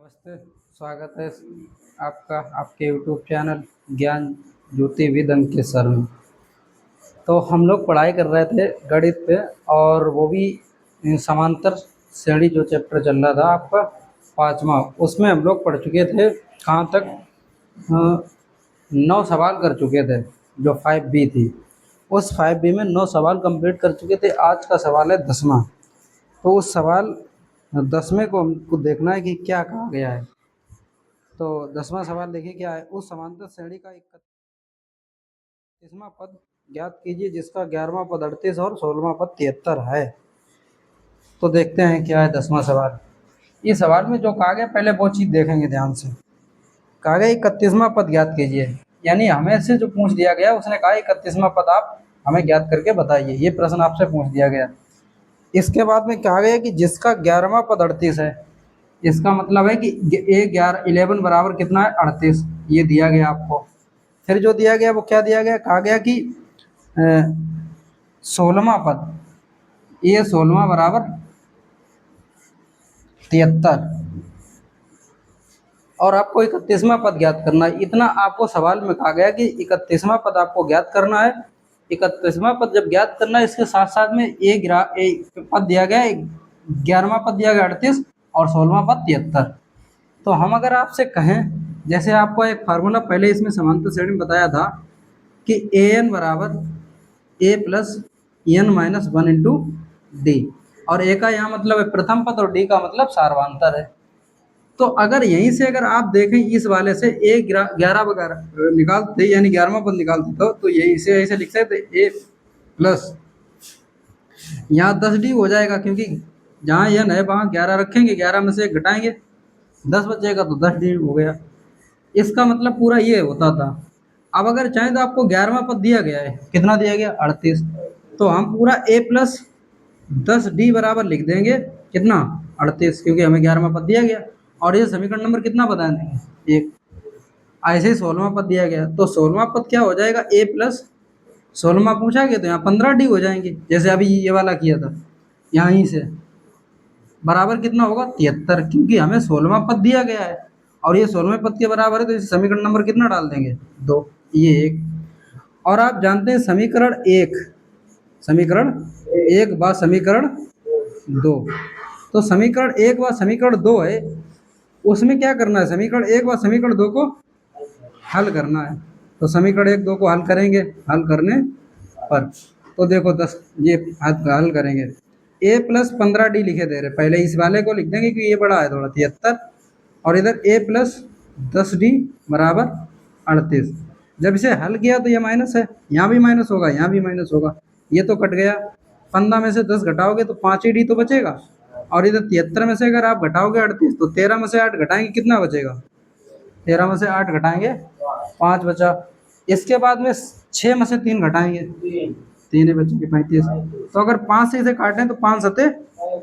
नमस्ते। स्वागत है आपका आपके यूट्यूब चैनल ज्ञान ज्योति विद अंकित सर में। तो हम लोग पढ़ाई कर रहे थे गणित पे, और वो भी समांतर श्रेणी जो चैप्टर चल रहा था आपका पाँचवा, उसमें हम लोग पढ़ चुके थे कहाँ तक। 9 सवाल कर चुके थे, जो 5B थी। उस 5B में 9 सवाल कंप्लीट कर चुके थे। आज का सवाल है 10वां। तो उस सवाल 10वें को हमको देखना है कि क्या कहा गया है। तो 10वां सवाल देखिए क्या है। उस समांतर श्रेणी का 31वां पद ज्ञात कीजिए जिसका 11वां पद 38 और 16वां पद 73 है। तो देखते हैं क्या है 10वां सवाल। इस सवाल में जो कहा गया पहले वो चीज़ देखेंगे ध्यान से। कहा गया 31वां पद ज्ञात कीजिए, यानी हमें से जो पूछ दिया गया उसने कहा 31वां पद आप हमें ज्ञात करके बताइए। ये प्रश्न आपसे पूछ दिया गया। इसके बाद में कहा गया कि जिसका 11वां पद 38 है। इसका मतलब है कि ए 11 बराबर कितना है 38। ये दिया गया आपको। फिर जो दिया गया वो क्या दिया गया, कहा गया कि 16वां पद, ये 16वां बराबर 73, और आपको 31वां पद ज्ञात करना है। इतना आपको सवाल में कहा गया कि 31वां पद आपको ज्ञात करना है। 31वां पद जब ज्ञात करना है, इसके साथ साथ में एक पद दिया गया है, 11वां पद दिया गया 38 और 16वां पद 73। तो हम अगर आपसे कहें, जैसे आपको एक फार्मूला पहले इसमें समांतर श्रेणी में बताया था कि ए एन बराबर A plus N minus 1 into D, और ए का यहाँ मतलब है प्रथम पद और डी का मतलब सार्वधातर है। तो अगर यहीं से अगर आप देखें इस वाले से ए 11 वगैरह निकालते, यानी 11वां पद निकालते तो यही से ऐसे लिख सकते ए प्लस, यहाँ 10D हो जाएगा, क्योंकि जहाँ एन है वहाँ 11 रखेंगे, 11 में से 1 घटाएंगे, 10 बचेगा तो 10D हो गया। इसका मतलब पूरा ये होता था। अब अगर चाहें तो आपको 11वां पद दिया गया है, कितना दिया गया 38, तो हम पूरा ए प्लस 10D बराबर लिख देंगे कितना 38, क्योंकि हमें 11वां पद दिया गया। और ये समीकरण नंबर कितना बता देंगे 1। ऐसे ही 16वां पद दिया गया, तो 16वां पद क्या हो जाएगा ए प्लस 16वां पूछा गया तो यहाँ 15D हो जाएंगे, जैसे अभी ये वाला किया था। यहीं से बराबर कितना होगा 73, क्योंकि हमें 16वां पद दिया गया है और ये 16वें पद के बराबर है, तो इस समीकरण नंबर कितना डाल देंगे 2, ये 1। और आप जानते हैं समीकरण एक व समीकरण 2, तो समीकरण 1 व समीकरण 2 है, उसमें क्या करना है, समीकरण 1 व समीकरण 2 को हल करना है। तो समीकरण 1 2 को हल करेंगे, हल करने पर तो देखो 10 ये हल करेंगे। ए प्लस 15D लिखे दे रहे, पहले इस वाले को लिख देंगे क्योंकि ये बड़ा है थोड़ा 73, और इधर ए प्लस 10D बराबर 38। जब इसे हल किया तो ये माइनस है, यहाँ भी माइनस होगा, यहाँ भी माइनस होगा, ये तो कट गया। 15 में से 10 घटाओगे तो 5D तो बचेगा, और इधर 73 में से अगर आप घटाओगे 38 तो 13 में से 8 घटाएंगे कितना बचेगा, 13 में से 8 घटाएंगे 5 बचा। इसके बाद में 6 में से 3 घटाएंगे, 3 ही बचेंगे 35। तो अगर 5 से इसे काटें तो 5 सते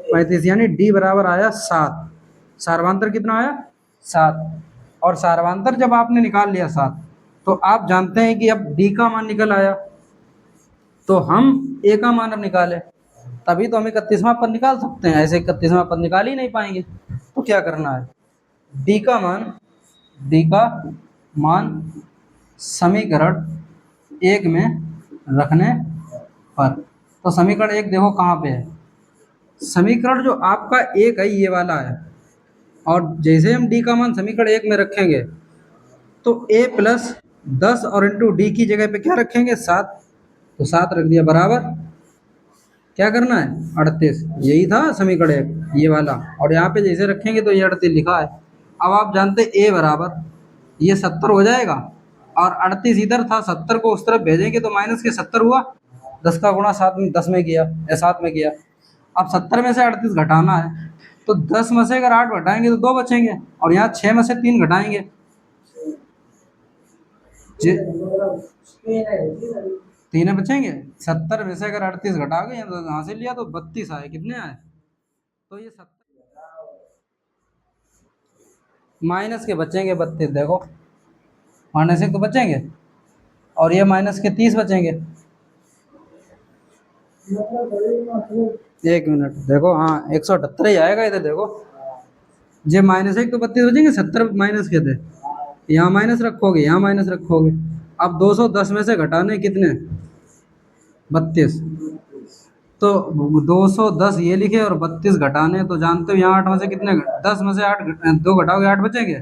35, यानी डी बराबर आया 7। सार्वांतर कितना आया 7, और सार्वांतर जब आपने निकाल लिया 7, तो आप जानते हैं कि अब डी का मान निकल आया, तो हम ए का मान अब निकालें, तभी तो हम 31वां पद निकाल सकते हैं। ऐसे 31वां पद निकाल ही नहीं पाएंगे। तो क्या करना है, डी का मान समीकरण 1 में रखने पर, तो समीकरण 1 देखो कहाँ पे है, समीकरण जो आपका 1 है ये वाला है, और जैसे हम डी का मान समीकरण 1 में रखेंगे तो ए प्लस 10 और इंटू डी की जगह पे क्या रखेंगे 7, तो 7 रख दिया बराबर क्या करना है 38। यही था समीकरण 1 ये वाला, और यहाँ पे जैसे रखेंगे तो ये 38 लिखा है। अब आप जानते ए बराबर ये 70 हो जाएगा, और 38 इधर था, 70 को उस तरफ भेजेंगे तो माइनस के 70 हुआ, 10 का गुणा 7 में 10 में किया या 7 में किया। अब 70 में से 38 घटाना है, तो 10 में से अगर 8 घटाएंगे तो 2 बचेंगे, और यहाँ 6 में से 3 घटाएंगे, 3 बचेंगे। 70 में से अगर 38 घटाओगे यहाँ से लिया तो 32 आए, कितने आए, तो ये 70 माइनस के बचेंगे 32, देखो माइनस 1 तो बचेंगे, और ये माइनस के 30 बचेंगे। 1 मिनट देखो, हाँ 178 ही आएगा इधर देखो, जे माइनस एक तो 32 बचेंगे, 70 माइनस के थे, यहाँ माइनस रखोगे, यहाँ माइनस रखोगे। अब 210 में से घटाने कितने, 32, तो 210 ये लिखे और 32 घटाने, तो जानते हो यहाँ 8 में से कितने 10 में से 8 2 घटाओगे 8 बचेंगे,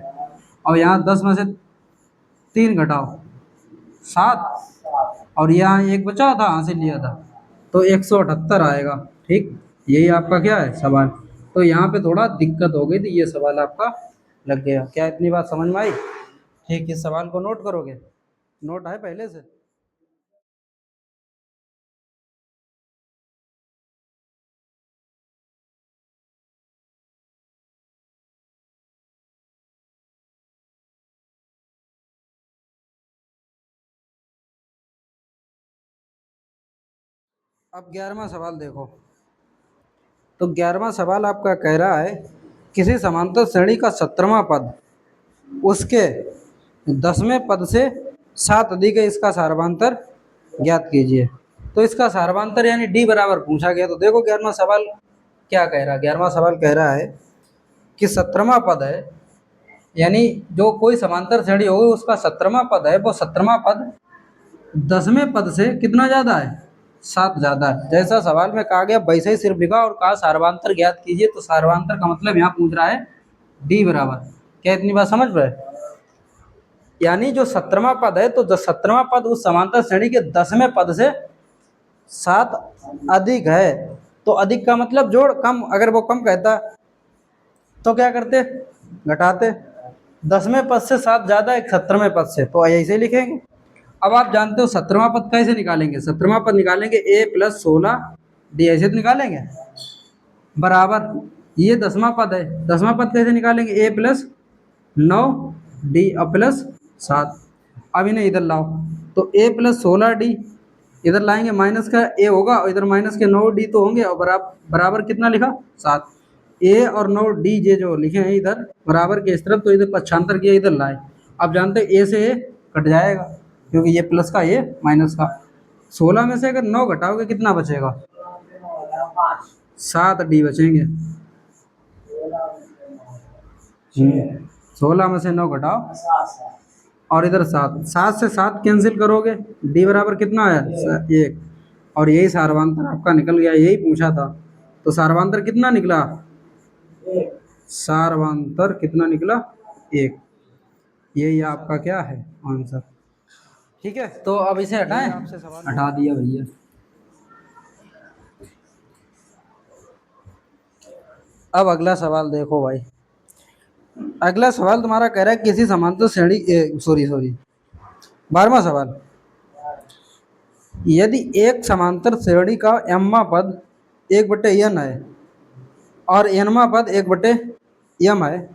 और यहाँ 10 में से 3 घटाओ 7, और यहाँ एक बचा था यहाँ से लिया था, तो 178 आएगा। ठीक, यही आपका क्या है सवाल। तो यहाँ पे थोड़ा दिक्कत हो गई थी, ये सवाल आपका लग गया। क्या इतनी बात समझ में आई? ठीक, इस सवाल को नोट करोगे, नोट है पहले से? अब 11वां सवाल देखो। तो 11वां सवाल आपका कह रहा है, किसी समांतर श्रेणी का 17वां पद उसके 10वें पद से 7 अधिक है, इसका सारवांतर ज्ञात कीजिए। तो इसका सारवांतर यानी डी बराबर पूछा गया। तो देखो 11वां सवाल क्या कह रहा है। 11वां सवाल कह रहा है कि 17वां पद है, यानी जो कोई समांतर श्रेणी होगी उसका 17वां पद है, वो 17वां पद 10वें पद से कितना ज़्यादा है, 7 ज़्यादा है। जैसा सवाल में कहा गया वैसे ही सिर्फ लिखा और कहा सारवांतर ज्ञात कीजिए। तो सारवांतर का मतलब यहाँ पूछ रहा है डी बराबर। क्या इतनी बात समझ रहे? यानी जो 17वां पद है, तो जो 17वां पद उस समांतर श्रेणी के 10वें पद से 7 अधिक है। तो अधिक का मतलब जोड़, कम अगर वो कम कहता तो क्या करते, घटाते। 10वें पद से 7 ज़्यादा है 17वें पद से, तो ऐसे ही लिखेंगे। अब आप जानते हो 17वां पद कैसे निकालेंगे। 17वां पद निकालेंगे a + 16d, ऐसे तो निकालेंगे बराबर। ये 10वां पद है, 10वां पद कैसे निकालेंगे, a + 9d और +7। अब इन्हें इधर लाओ, तो a + 16d इधर लाएंगे, माइनस का a होगा और इधर माइनस के 9d तो होंगे, और बराबर कितना लिखा, 7। a और 9d ये जो लिखे हैं इधर बराबर के इस तरफ, तो इधर पक्षांतर किया, इधर लाए। अब जानते हैं a से a कट जाएगा, क्योंकि ये प्लस का ये माइनस का। 16 में से अगर 9 घटाओगे कितना बचेगा, 7d बचेंगे। 16 में से 9 घटाओ और इधर 7, 7 से 7 कैंसिल करोगे, d बराबर कितना आया, 1। और यही सारवांतर आपका निकल गया, यही पूछा था। तो सारवांतर कितना निकला, सारवांतर कितना निकला, 1। यही आपका क्या है आंसर। ठीक है, तो अब इसे हटाएं, हटा दिया भैया। अब अगला सवाल देखो भाई। अगला सवाल तुम्हारा कह रहा है किसी समांतर श्रेणी, सॉरी 12वां सवाल, यदि एक समांतर श्रेणी का एमवा पद 1/n है और एनवा पद 1/m है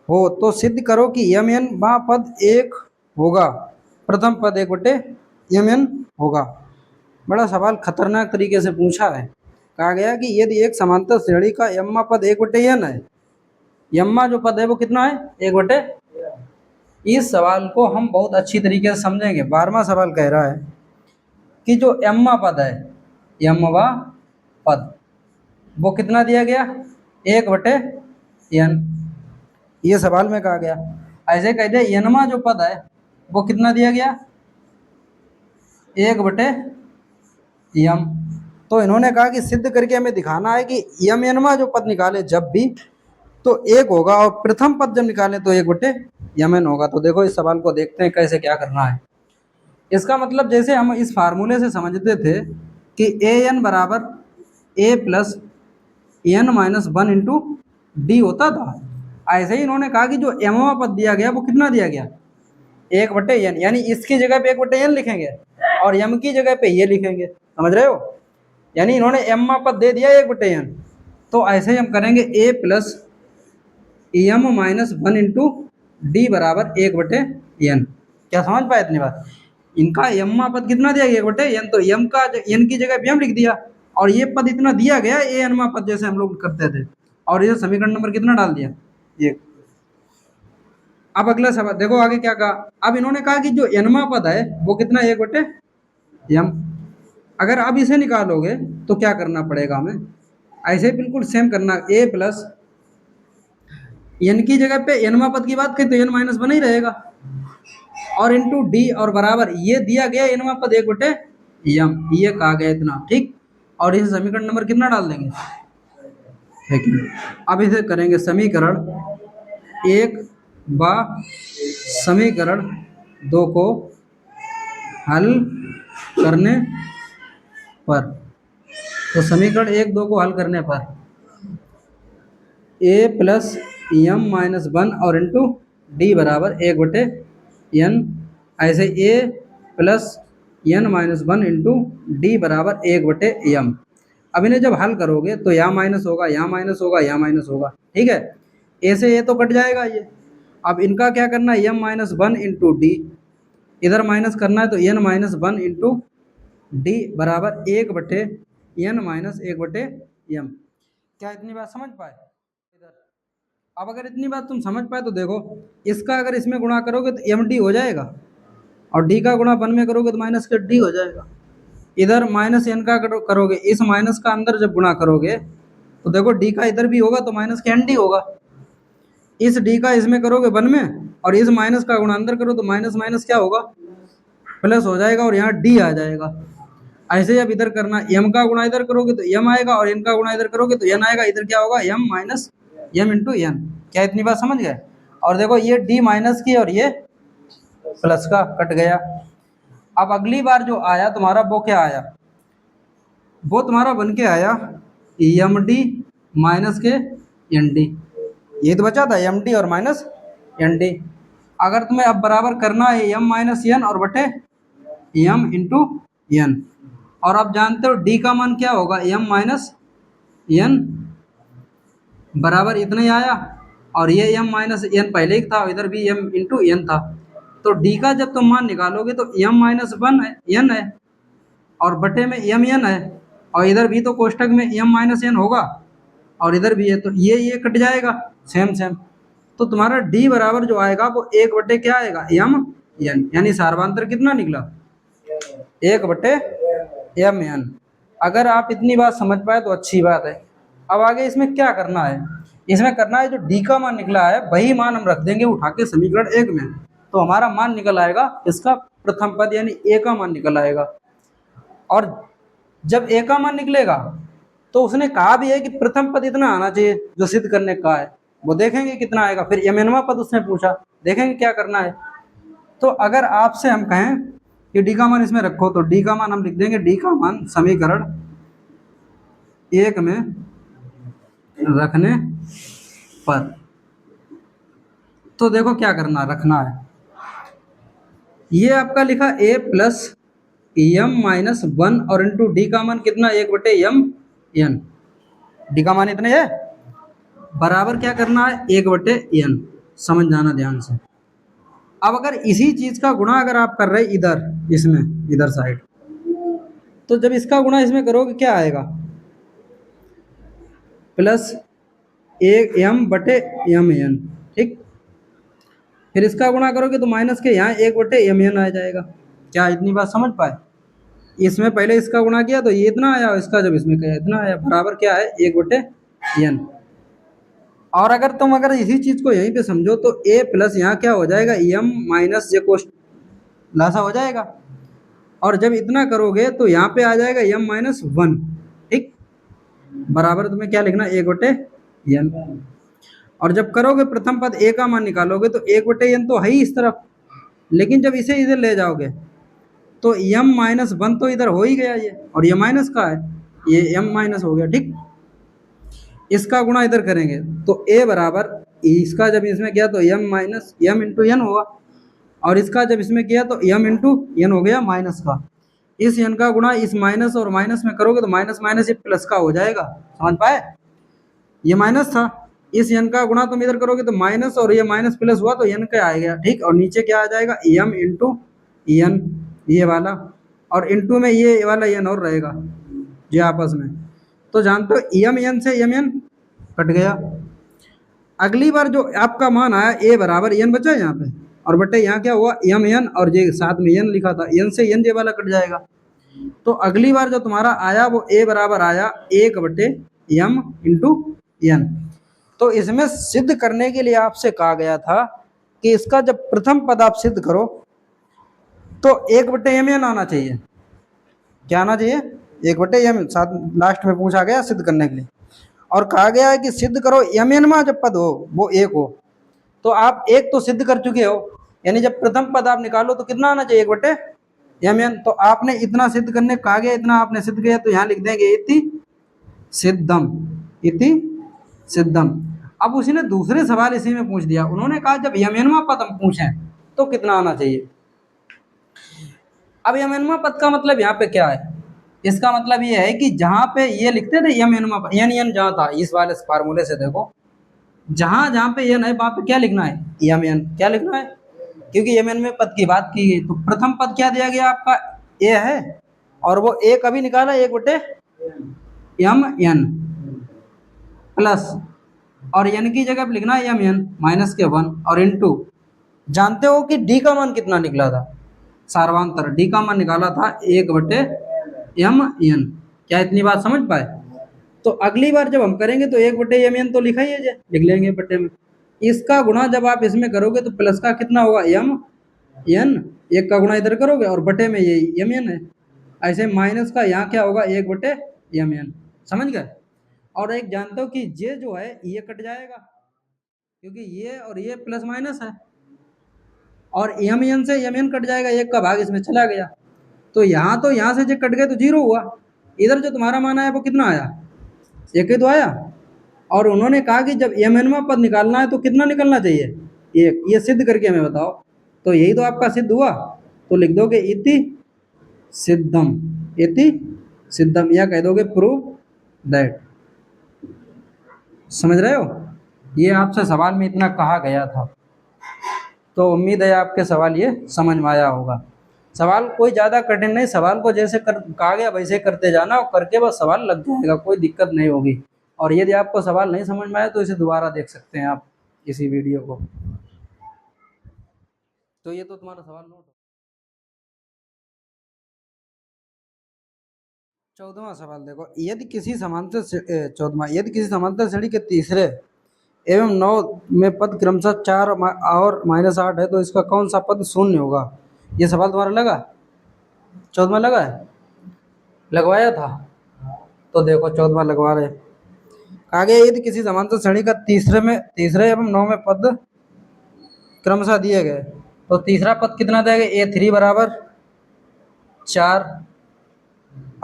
हो, तो सिद्ध करो कि mn वा पद 1 होगा, प्रथम पद 1/mn होगा। बड़ा सवाल खतरनाक तरीके से पूछा है। कहा गया कि यदि एक समांतर श्रेणी का एम्मा पद 1/n है, एम्मा जो पद है वो कितना है, 1/। इस सवाल को हम बहुत अच्छी तरीके से समझेंगे। 12वां सवाल कह रहा है कि जो एम्मा पद है, एम्मा पद वो कितना दिया गया, 1/n। ये सवाल में कहा गया। ऐसे कह दिया एनमा जो पद है वो कितना दिया गया, 1/m। तो इन्होंने कहा कि सिद्ध करके हमें दिखाना है कि यम एनमा जो पद निकाले जब भी तो 1 होगा, और प्रथम पद जब निकाले तो 1/mn होगा। तो देखो इस सवाल को देखते हैं कैसे क्या करना है। इसका मतलब जैसे हम इस फार्मूले से समझते थे कि an बराबर a + n-1 इंटू डी होता था, ऐसे ही इन्होंने कहा कि जो एमवा पद दिया गया वो कितना दिया गया, 1/n, यानी इसकी जगह पे 1/n लिखेंगे और m की जगह पे ये लिखेंगे। समझ रहे हो? यानी इन्होंने एम्मा पद दे दिया 1/n, तो ऐसे ही हम करेंगे a + m-1 इंटू डी बराबर 1/n। क्या समझ पाए इतनी बात? इनका एम्मा पद कितना दिया गया, 1/n, तो m का n की जगह पे m लिख दिया, और ये पद इतना दिया गया ए एनमा पद जैसे हम लोग करते थे, और ये समीकरण नंबर कितना डाल दिया, 1। अब अगला सवाल देखो आगे क्या कहा। अब इन्होंने कहा कि जो एनमा पद है वो कितना, 1/m। अगर अब इसे निकालोगे तो क्या करना पड़ेगा हमें, ऐसे बिल्कुल सेम करना, a + एन की जगह पे एनवा पद की बात करें तो एन माइनस वन ही रहेगा, और इंटू डी और बराबर ये दिया गया एनवा पद एक बटे यम, ये कहा गया इतना, ठीक। और इसे समीकरण नंबर कितना डाल देंगे, सेकंड। अब इसे करेंगे समीकरण एक व समीकरण दो को हल करने पर, तो समीकरण एक दो को हल करने पर A plus M minus one और इंटू डी बराबर एक बटे एन, ऐसे A plus N minus one into D बराबर एक बटे एम। अब इन्हें जब हल करोगे तो यहाँ माइनस होगा, यहाँ माइनस होगा, यहाँ माइनस होगा, ठीक है। ए से ए तो कट जाएगा ये। अब इनका क्या करना है, M minus one into D, इधर माइनस करना है तो N minus one into D बराबर एक बटे एन माइनस एक बटे एम। क्या इतनी बात समझ पाए इधर? अब अगर इतनी बात तुम समझ पाए तो देखो, इसका अगर इसमें गुणा करोगे तो एम डी हो जाएगा, और डी का गुणा वन में करोगे तो माइनस के डी हो जाएगा। इधर माइनस एन का करोगे, इस माइनस का अंदर जब गुणा करोगे तो देखो डी का इधर भी होगा तो माइनस के एन डी होगा। इस डी का इसमें करोगे वन में, और इस माइनस का गुणा अंदर करो तो माइनस माइनस क्या होगा, प्लस हो जाएगा, और यहाँ डी आ जाएगा। ऐसे जब इधर करना, एम का गुणा इधर करोगे तो एम आएगा, और एन का गुणा इधर करोगे तो एन आएगा। इधर क्या होगा, M minus M into N. क्या इतनी बात समझ गए? और देखो ये डी माइनस की और ये प्लस का कट गया। अब अगली बार जो आया तुम्हारा वो क्या आया, वो तुम्हारा बन के आया एम डी माइनस के एन डी। ये तो बचा था एम डी और माइनस एन डी। अगर तुम्हें अब बराबर करना है एम माइनस एन और बटे एम इंटू एन, और आप जानते हो डी का मान क्या होगा, एम माइनस एन बराबर इतना ही आया, और ये एम माइनस एन पहले ही था, इधर भी एम इंटू एन था। तो डी का जब तुम मान निकालोगे तो एम माइनस वन है, एन है, और बटे में एम एन है, और इधर भी तो कोष्टक में एम माइनस एन होगा, और इधर भी है, तो ये कट जाएगा सेम सेम। तो तुम्हारा डी बराबर जो आएगा वो एक बटे क्या आएगा, एम एन, यानी सार्वधातुक कितना निकला, एक बटे एम एन। अगर आप इतनी बात समझ पाए तो अच्छी बात है। अब आगे इसमें क्या करना है, इसमें करना है जो डी का मान निकला है वही मान हम रख देंगे उठा के समीकरण एक में, तो हमारा मान निकल आएगा इसका प्रथम पद यानी ए का मान निकल आएगा। और जब ए का मान निकलेगा तो उसने कहा भी है कि प्रथम पद इतना आना चाहिए, जो सिद्ध करने का है वो देखेंगे कितना आएगा। फिर एमएनवा पद उसने पूछा, देखेंगे क्या करना है। तो अगर आपसे हम कहें कि डी का मान इसमें रखो, तो डी का मान हम लिख देंगे, डी का मान समीकरण एक में रखने पर। तो देखो क्या करना रखना है, ये आपका लिखा ए प्लस एम माइनस वन और इंटू डी का मान कितना, एक बटे एम एन। डी का मान इतने है, बराबर क्या करना है, एक बटे एन। समझ जाना ध्यान से। अब अगर इसी चीज का गुणा अगर आप कर रहे इधर, इसमें इधर साइड, तो जब इसका गुणा इसमें करोगे क्या आएगा, प्लस एक एम बटे एम एन, ठीक। फिर इसका गुणा करोगे तो माइनस के यहाँ एक बटे एम एन आ जाएगा। क्या इतनी बात समझ पाए? इसमें पहले इसका गुणा किया तो ये इतना आया, और इसका जब इसमें किया इतना आया, बराबर क्या है, एक बटे एन। और अगर तुम अगर इसी चीज को यहीं पे समझो तो ए प्लस यहाँ क्या हो जाएगा, एम माइनस जे कोष्ट लासा हो जाएगा, और जब इतना करोगे तो यहाँ पे आ जाएगा एम माइनस वन, ठीक। बराबर तुम्हें क्या लिखना, एक बटे एन। और जब करोगे प्रथम पद ए का मान निकालोगे तो एक बटे एन तो है ही इस तरफ, लेकिन जब इसे इधर ले जाओगे तो एम माइनस वन तो इधर हो ही गया ये, और ये माइनस का है, ये एम माइनस हो गया, ठीक। इसका गुणा इधर करेंगे तो ए बराबर, इसका जब इसमें किया तो M minus M into N हुआ, और इसका जब इसमें किया तो एम इंटू एन हो गया माइनस का। इस एन का गुणा इस माइनस और माइनस में करोगे तो माइनस माइनस ये प्लस का हो जाएगा। समझ पाए? ये माइनस था, इस एन का गुणा तुम इधर करोगे तो माइनस और ये माइनस प्लस हुआ तो एन का आ गया, ठीक। और नीचे क्या आ जाएगा, एम इंटू एन ये वाला, और इंटू में ये वाला एन और रहेगा ये आपस में। तो जानते हो एम एन से एम एन कट गया। अगली बार जो आपका मान आया ए बराबर एन बचा यहाँ पे, और बटे यहाँ क्या हुआ, एम एन, और ये साथ में एन लिखा था, एन से एन ये वाला कट जाएगा। तो अगली बार जो तुम्हारा आया वो ए बराबर आया एक बटे एम इंटू एन। तो इसमें सिद्ध करने के लिए आपसे कहा गया था कि इसका जब प्रथम पद आप सिद्ध करो तो 1/mn आना चाहिए। क्या आना चाहिए? 1/mn। साथ लास्ट में पूछा गया सिद्ध करने के लिए, और कहा गया है कि सिद्ध करो mn में जब पद हो वो 1 हो। तो आप एक तो सिद्ध कर चुके हो, यानी जब प्रथम पद आप निकालो तो कितना आना चाहिए? 1/mn। तो आपने इतना सिद्ध करने कहा गया, इतना आपने सिद्ध किया, तो यहाँ लिख देंगे इति सिद्धम, इति सिद्धम। अब उसी ने दूसरे सवाल इसी में पूछ दिया, उन्होंने कहा जब यमनवा पद हम पूछें तो कितना आना चाहिए। अब यमनवा पद का मतलब यहाँ पे क्या है? इसका मतलब ये है कि जहां पे ये लिखते थे यमनवा पद, यन जहां था, इस वाले फार्मूले से देखो, जहां जहां पे यन है वहां पे क्या लिखना है? यमन। क्या लिखना है? क्योंकि यमन में पद की बात की गई, तो प्रथम पद क्या दिया गया आपका? ए है, और वो ए कभी निकाला 1/mn प्लस, और एन की जगह पे लिखना है mn -1 और इनटू, जानते हो कि डी का मान कितना निकला था? सार्वांतर डी का मान निकाला था 1/mn। क्या इतनी बात समझ पाए? तो अगली बार जब हम करेंगे तो 1/mn तो लिखा ही है, लिख लेंगे बटे में। इसका गुणा जब आप इसमें करोगे तो प्लस का कितना होगा? mn, एक का गुणा इधर करोगे और बटे में ये mn है, ऐसे माइनस का यहाँ क्या होगा? 1/mn। समझ गए? और एक जानते हो कि ये जो है ये कट जाएगा, क्योंकि ये और ये प्लस माइनस है, और mn से mn कट जाएगा, एक का भाग इसमें चला गया, तो यहाँ से जो कट गए तो 0 हुआ। इधर जो तुम्हारा मान आया वो कितना आया? 1 ही तो आया। और उन्होंने कहा कि जब mnवा पद निकालना है तो कितना निकलना चाहिए? 1। ये सिद्ध करके हमें बताओ। तो यही तो आपका सिद्ध हुआ, तो लिख दोगे इति सिद्धम, इति सिद्धम, या कह दोगे प्रूव दैट। समझ रहे हो? ये आपसे सवाल में इतना कहा गया था, तो उम्मीद है आपके सवाल ये समझ में आया होगा। सवाल कोई ज़्यादा कठिन नहीं, सवाल को जैसे कहा गया वैसे करते जाना, और करके बस सवाल लग जाएगा, कोई दिक्कत नहीं होगी। और यदि आपको सवाल नहीं समझ में आया तो इसे दोबारा देख सकते हैं आप इसी वीडियो को। तो ये तो तुम्हारा सवाल नोट। 14वां सवाल देखो, यदि किसी समांतर 14वां, यदि किसी समांतर श्रेणी के तीसरे एवं 9 में पद क्रमशः 4 और -8 है तो इसका कौन सा पद शून्य होगा? ये सवाल तुम्हारा लगा? 14वां लगा है? लगवाया था? तो देखो 14वां लगवा रहे। आगे, यदि किसी समांतर श्रेणी का तीसरे एवं 9 में पद क्रमशः दिए गए तो तीसरा पद कितना देगा? A3 बराबर 4,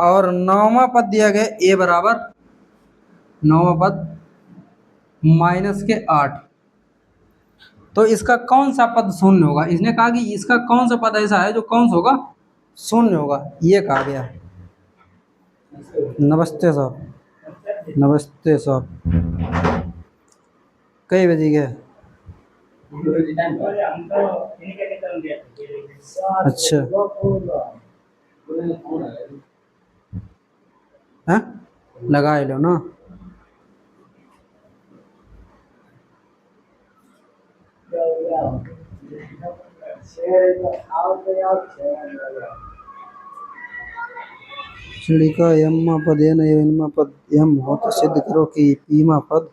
और 9वां पद दिया गया A बराबर 9वां पद -8। तो इसका कौन सा पद शून्य होगा? इसने कहा कि इसका कौन सा पद ऐसा है जो कौन सा होगा? शून्य होगा, ये कहा गया। नमस्ते साहब, नमस्ते साहब, कई बजे गए? अच्छा, हाँ लगा लो ना। श्रेणी का यम्मा पद n एवं पद m हो तो सिद्ध करो कि पीमा पद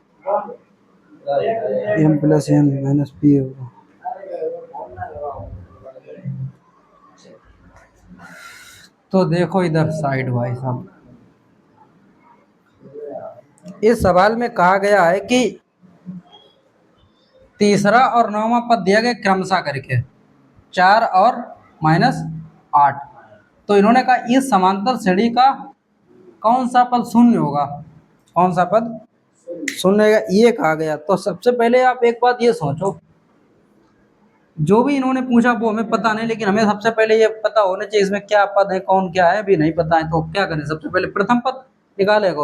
m + n - p होगा। तो देखो इधर साइड भाई साहब, इस सवाल में कहा गया है कि तीसरा और 9वां पद दिया गया क्रमशः करके 4 और -8। तो इन्होंने कहा इस समांतर श्रेणी का कौन सा पद शून्य होगा? कौन सा पद शून्य होगा, ये कहा गया। तो सबसे पहले आप एक बात ये सोचो, जो भी इन्होंने पूछा वो हमें पता नहीं, लेकिन हमें सबसे पहले ये पता होना चाहिए इसमें क्या पद है, कौन क्या है, अभी नहीं पता है। तो क्या करें? सबसे पहले प्रथम पद निकालेगा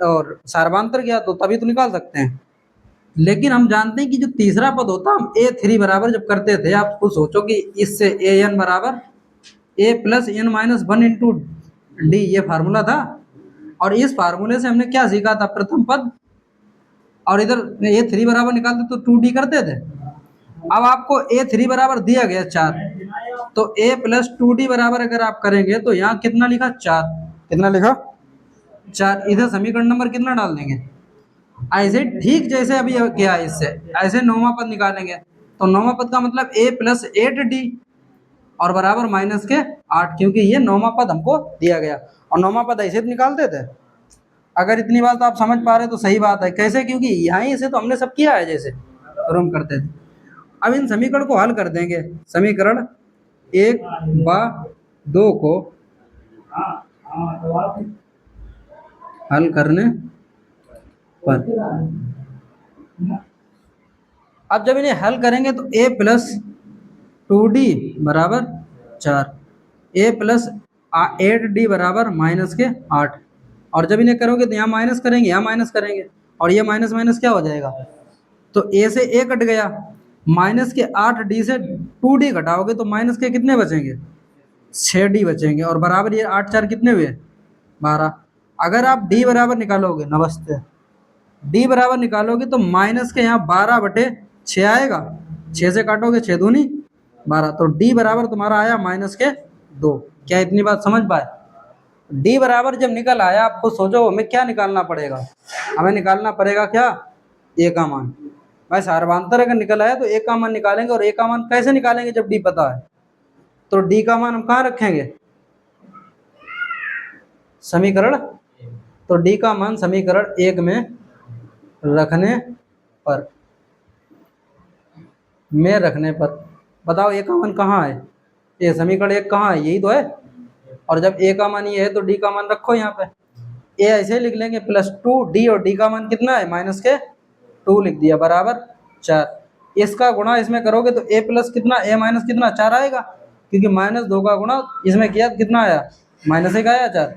और सार्वंतर गया तो तभी तो निकाल सकते हैं। लेकिन हम जानते हैं कि जो तीसरा पद होता है, हम A3 बराबर जब करते थे, आप खुद सोचो कि इससे AN बराबर A + n - 1 इंटू डी, ये फार्मूला था। और इस फार्मूले से हमने क्या सीखा था? प्रथम पद, और इधर A3 बराबर निकालते तो 2D करते थे। अब आपको A3 बराबर दिया गया 4, तो A + 2D बराबर अगर आप करेंगे तो यहाँ कितना लिखा? 4। कितना लिखा? 4। इधर समीकरण नंबर कितना डाल देंगे? ऐसे ठीक जैसे अभी किया है इससे, ऐसे नौवां पद निकालेंगे तो नौवां पद का मतलब a प्लस 8d और बराबर माइनस के 8, क्योंकि ये नौवां पद हमको दिया गया और नौवां पद ऐसे तो निकालते थे। अगर इतनी बात आप समझ पा रहे तो सही बात है। कैसे? क्योंकि यहाँ से तो हमने सब किया है जैसे और हम करते थे। अब इन समीकरण को हल कर देंगे। समीकरण 1/2 को हल करने पर अब जब इन्हें हल करेंगे तो a प्लस 2d बराबर 4, a प्लस 8d बराबर माइनस के 8, और जब इन्हें करोगे तो यहाँ माइनस करेंगे, यहाँ माइनस करेंगे और ये माइनस माइनस क्या हो जाएगा, तो a से a कट गया, माइनस के 8d से 2d घटाओगे तो माइनस के कितने बचेंगे, 6d बचेंगे, और बराबर ये 8 4 कितने हुए, 12। अगर आप d बराबर निकालोगे, नमस्ते, d बराबर निकालोगे तो माइनस के यहाँ 12/6 आएगा, 6 से काटोगे 6 दूनी 12, तो d बराबर तुम्हारा आया माइनस के 2। क्या इतनी बात समझ पाए? d बराबर जब निकल आया, आपको सोचो हमें क्या निकालना पड़ेगा, हमें निकालना पड़ेगा क्या, a का मान। भाई सार्वधातुक अगर निकल आया तो a का मान निकालेंगे, और a का मान कैसे निकालेंगे जब d पता है, तो d का मान हम कहाँ रखेंगे, समीकरण, तो d का मान समीकरण 1 में रखने पर, में रखने पर। बताओ a का मान कहाँ है, ये समीकरण 1 कहाँ है, यही तो है, और जब a का मान ये है तो d का मान रखो यहाँ पे, a ऐसे लिख लेंगे प्लस 2d, और d का मान कितना है, माइनस के 2 लिख दिया, बराबर 4। इसका गुणा इसमें करोगे तो a प्लस कितना, a माइनस कितना, 4 आएगा, क्योंकि -2 का गुणा इसमें किया तो कितना आया, -1 आया 4,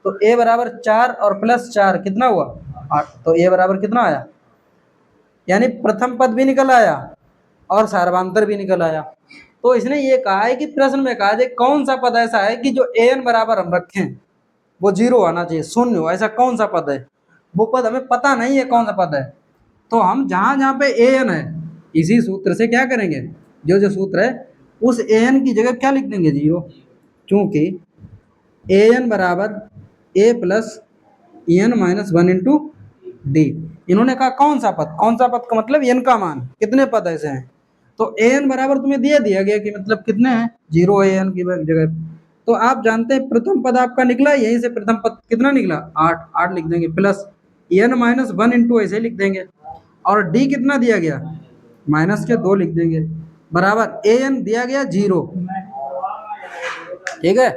तो a बराबर 4 और प्लस 4 कितना हुआ, 8, तो a बराबर कितना आया, यानी प्रथम पद भी निकल आया और सार्वधातुक भी निकल आया। तो इसने ये कहा है कि प्रश्न में कहा है कौन सा पद ऐसा है कि जो an बराबर हम रखें वो 0 आना चाहिए, शून्य हो, ऐसा कौन सा पद है, वो पद हमें पता नहीं है कौन सा पद है। तो हम जहाँ जहाँ पे an है, इसी सूत्र से क्या करेंगे, जो जो सूत्र है उस an की जगह क्या लिख देंगे, 0, क्योंकि an बराबर a plus N minus 1 into D. इन्होंने कहा कौन सा पद, कौन सा पद का मतलब n का मान, कितने पद ऐसे हैं, तो an बराबर तुम्हें दिया गया कि मतलब कितने हैं, 0 an की जगह। तो आप जानते हैं प्रथम पद आपका निकला, यहीं से प्रथम पद कितना निकला, 8, 8 लिख देंगे, प्लस n माइनस 1 इंटू ऐसे लिख देंगे, और d कितना दिया गया, माइनस के 2 लिख देंगे, बराबर an दिया गया 0। ठीक है,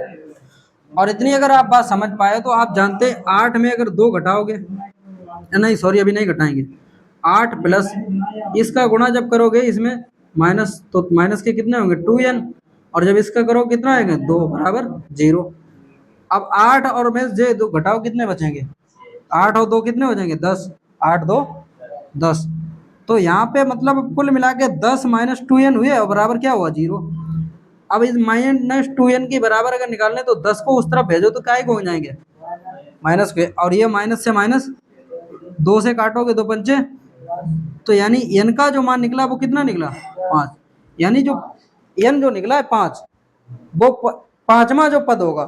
और इतनी अगर आप बात समझ पाए तो आप जानते हैं 8 में अगर 2 घटाओगे, नहीं सॉरी अभी नहीं घटाएंगे, 8 प्लस इसका गुणा जब करोगे इसमें माइनस, तो माइनस के कितने होंगे 2n, और जब इसका करो कितना आएगा 2 बराबर 0। अब 8 और में से 2 घटाओ कितने बचेंगे, 8 और 2 कितने हो जाएंगे 10, 8 2 10। तो यहाँ पे मतलब कुल मिला के 10 माइनस 2n हुए और बराबर क्या हुआ 0। अब इस माइनस 2n के बराबर अगर निकालने तो 10 को उस तरफ भेजो तो क्या हो जाएंगे, माइनस के, और ये माइनस से माइनस 2 से काटोगे तो पंचे, तो यानी n का जो मान निकला वो कितना निकला 5, यानी जो n जो निकला है 5, वो पांचवा जो पद होगा,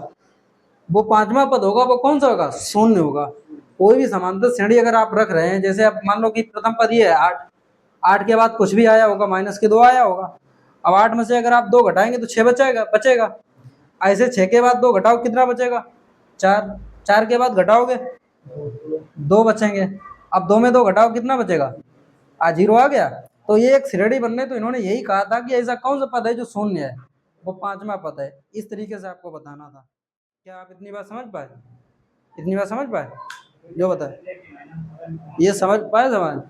वो पांचवा पद होगा वो कौन सा होगा, शून्य होगा। कोई भी समांतर श्रेणी अगर आप रख रहे हैं, जैसे आप मान लो कि प्रथम पद ये है 8, 8 के बाद कुछ भी आया होगा, माइनस के 2 आया होगा, अब 8 में से अगर आप 2 घटाएंगे तो 6 बचेगा, ऐसे 6 के बाद 2 घटाओ कितना बचेगा 4, 4 के बाद घटाओगे 2 बचेंगे, अब 2 में 2 घटाओ कितना बचेगा, 0 आ गया। तो ये एक श्रेणी बनने, तो इन्होंने यही कहा था कि ऐसा कौन सा पद है जो शून्य है, वो पांचवा पद है। इस तरीके से आपको बताना था। क्या आप इतनी बात समझ पाए, इतनी बात समझ पाए, जो बताए ये समझ पाए सवाल,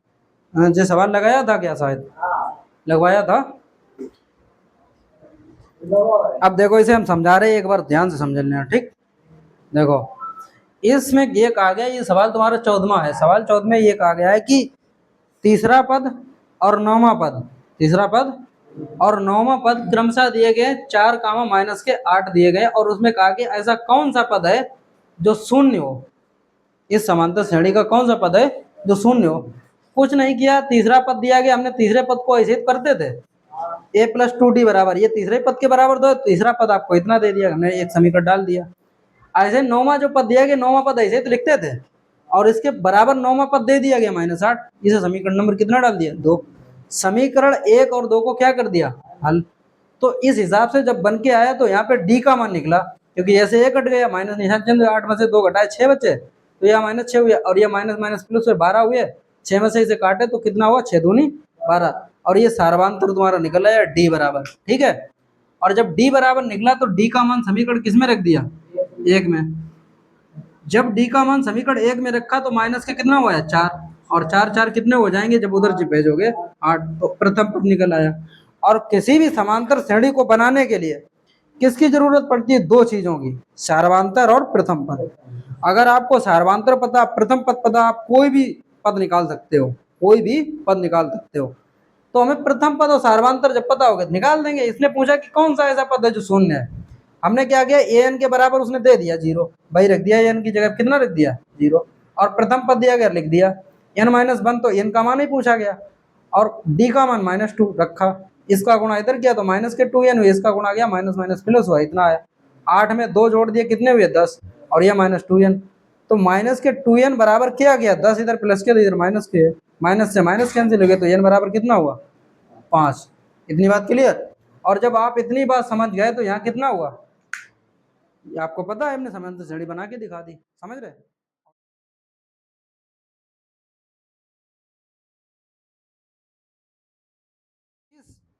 जो सवाल लगाया था क्या, शायद लगवाया था। अब देखो इसे हम समझा रहे हैं, एक बार ध्यान से समझ लेना, ठीक। देखो इसमें ये कहा गया, ये सवाल तुम्हारा 14वां है, सवाल 14 में ये कहा गया है कि तीसरा पद और नौवां पद, तीसरा पद और नौवां पद क्रमशः दिए गए 4 माइनस के 8 दिए गए, और उसमें कहा कि ऐसा कौन सा पद है जो शून्य हो, इस समांतर श्रेणी का कौन सा पद है जो शून्य हो। कुछ नहीं किया, तीसरा पद दिया गया, हमने तीसरे पद को ऐसे करते थे a प्लस 2d बराबर, ये तीसरे पद के बराबर दो, तीसरा पद आपको इतना दे दिया, हमने एक समीकरण डाल दिया। ऐसे नौवां जो पद दिया गया, नौवां पद ऐसे तो लिखते थे, और इसके बराबर 9वां पद दे दिया गया -8। इसे समीकरण नंबर कितना डाल दिया? 2। समीकरण 1 और 2 को क्या कर दिया? हल। तो इस हिसाब से जब बन के आया तो यहाँ पे डी का मान निकला, क्योंकि ऐसे 1 कट गया, माइनस निशान चंद 8 में से 2 घटाए 6 बचे, तो यह -6 हुए, और ये माइनस माइनस प्लस से 12 हुए, 6 में से इसे काटे तो कितना हुआ? 6 दूनी 12, और ये सार्वधातुक तुम्हारा निकल आया डी बराबर। ठीक है, और जब डी बराबर निकला तो डी का मान समीकरण किस में रख दिया? 1 में। जब डी का मान समीकरण 1 में रखा तो माइनस के कितना हुआ है? 4, और 4 4 कितने हो जाएंगे जब उधर भेजोगे? 8। तो प्रथम पद निकल आया। और किसी भी समांतर श्रेणी को बनाने के लिए किसकी जरूरत पड़ती है? 2 चीजों की, सार्वधातुक और प्रथम पद। अगर आपको सार्वधातुक पता, प्रथम पद पता, आप कोई भी पद निकाल सकते हो, कोई भी पद निकाल सकते हो। तो हमें प्रथम पद और सार्वधातुक जब पता होगा निकाल देंगे। इसने पूछा कि कौन सा ऐसा पद है जो शून्य है, हमने क्या किया? ए एन के बराबर उसने दे दिया 0, भाई रख दिया एन की जगह कितना रख दिया? 0। और प्रथम पद दिया गया, लिख दिया n-1, तो n का मान ही पूछा गया, और d का मान -2 रखा, इसका गुणा इधर किया तो माइनस के 2n हुए, इसका गुणा गया माइनस माइनस प्लस हुआ, इतना आया। 8 में 2 जोड़ दिए, कितने हुए? 10, और यह -2n, तो माइनस के 2n बराबर क्या गया? 10 इधर प्लस के, इधर माइनस के, माइनस से माइनस कैंसिल हो गया, तो n बराबर कितना हुआ? 5। इतनी बात क्लियर? और जब आप इतनी बात समझ गए तो यहाँ कितना हुआ? आपको पता है, हमने समांतर श्रेणी बना के दिखा दी, समझ रहे?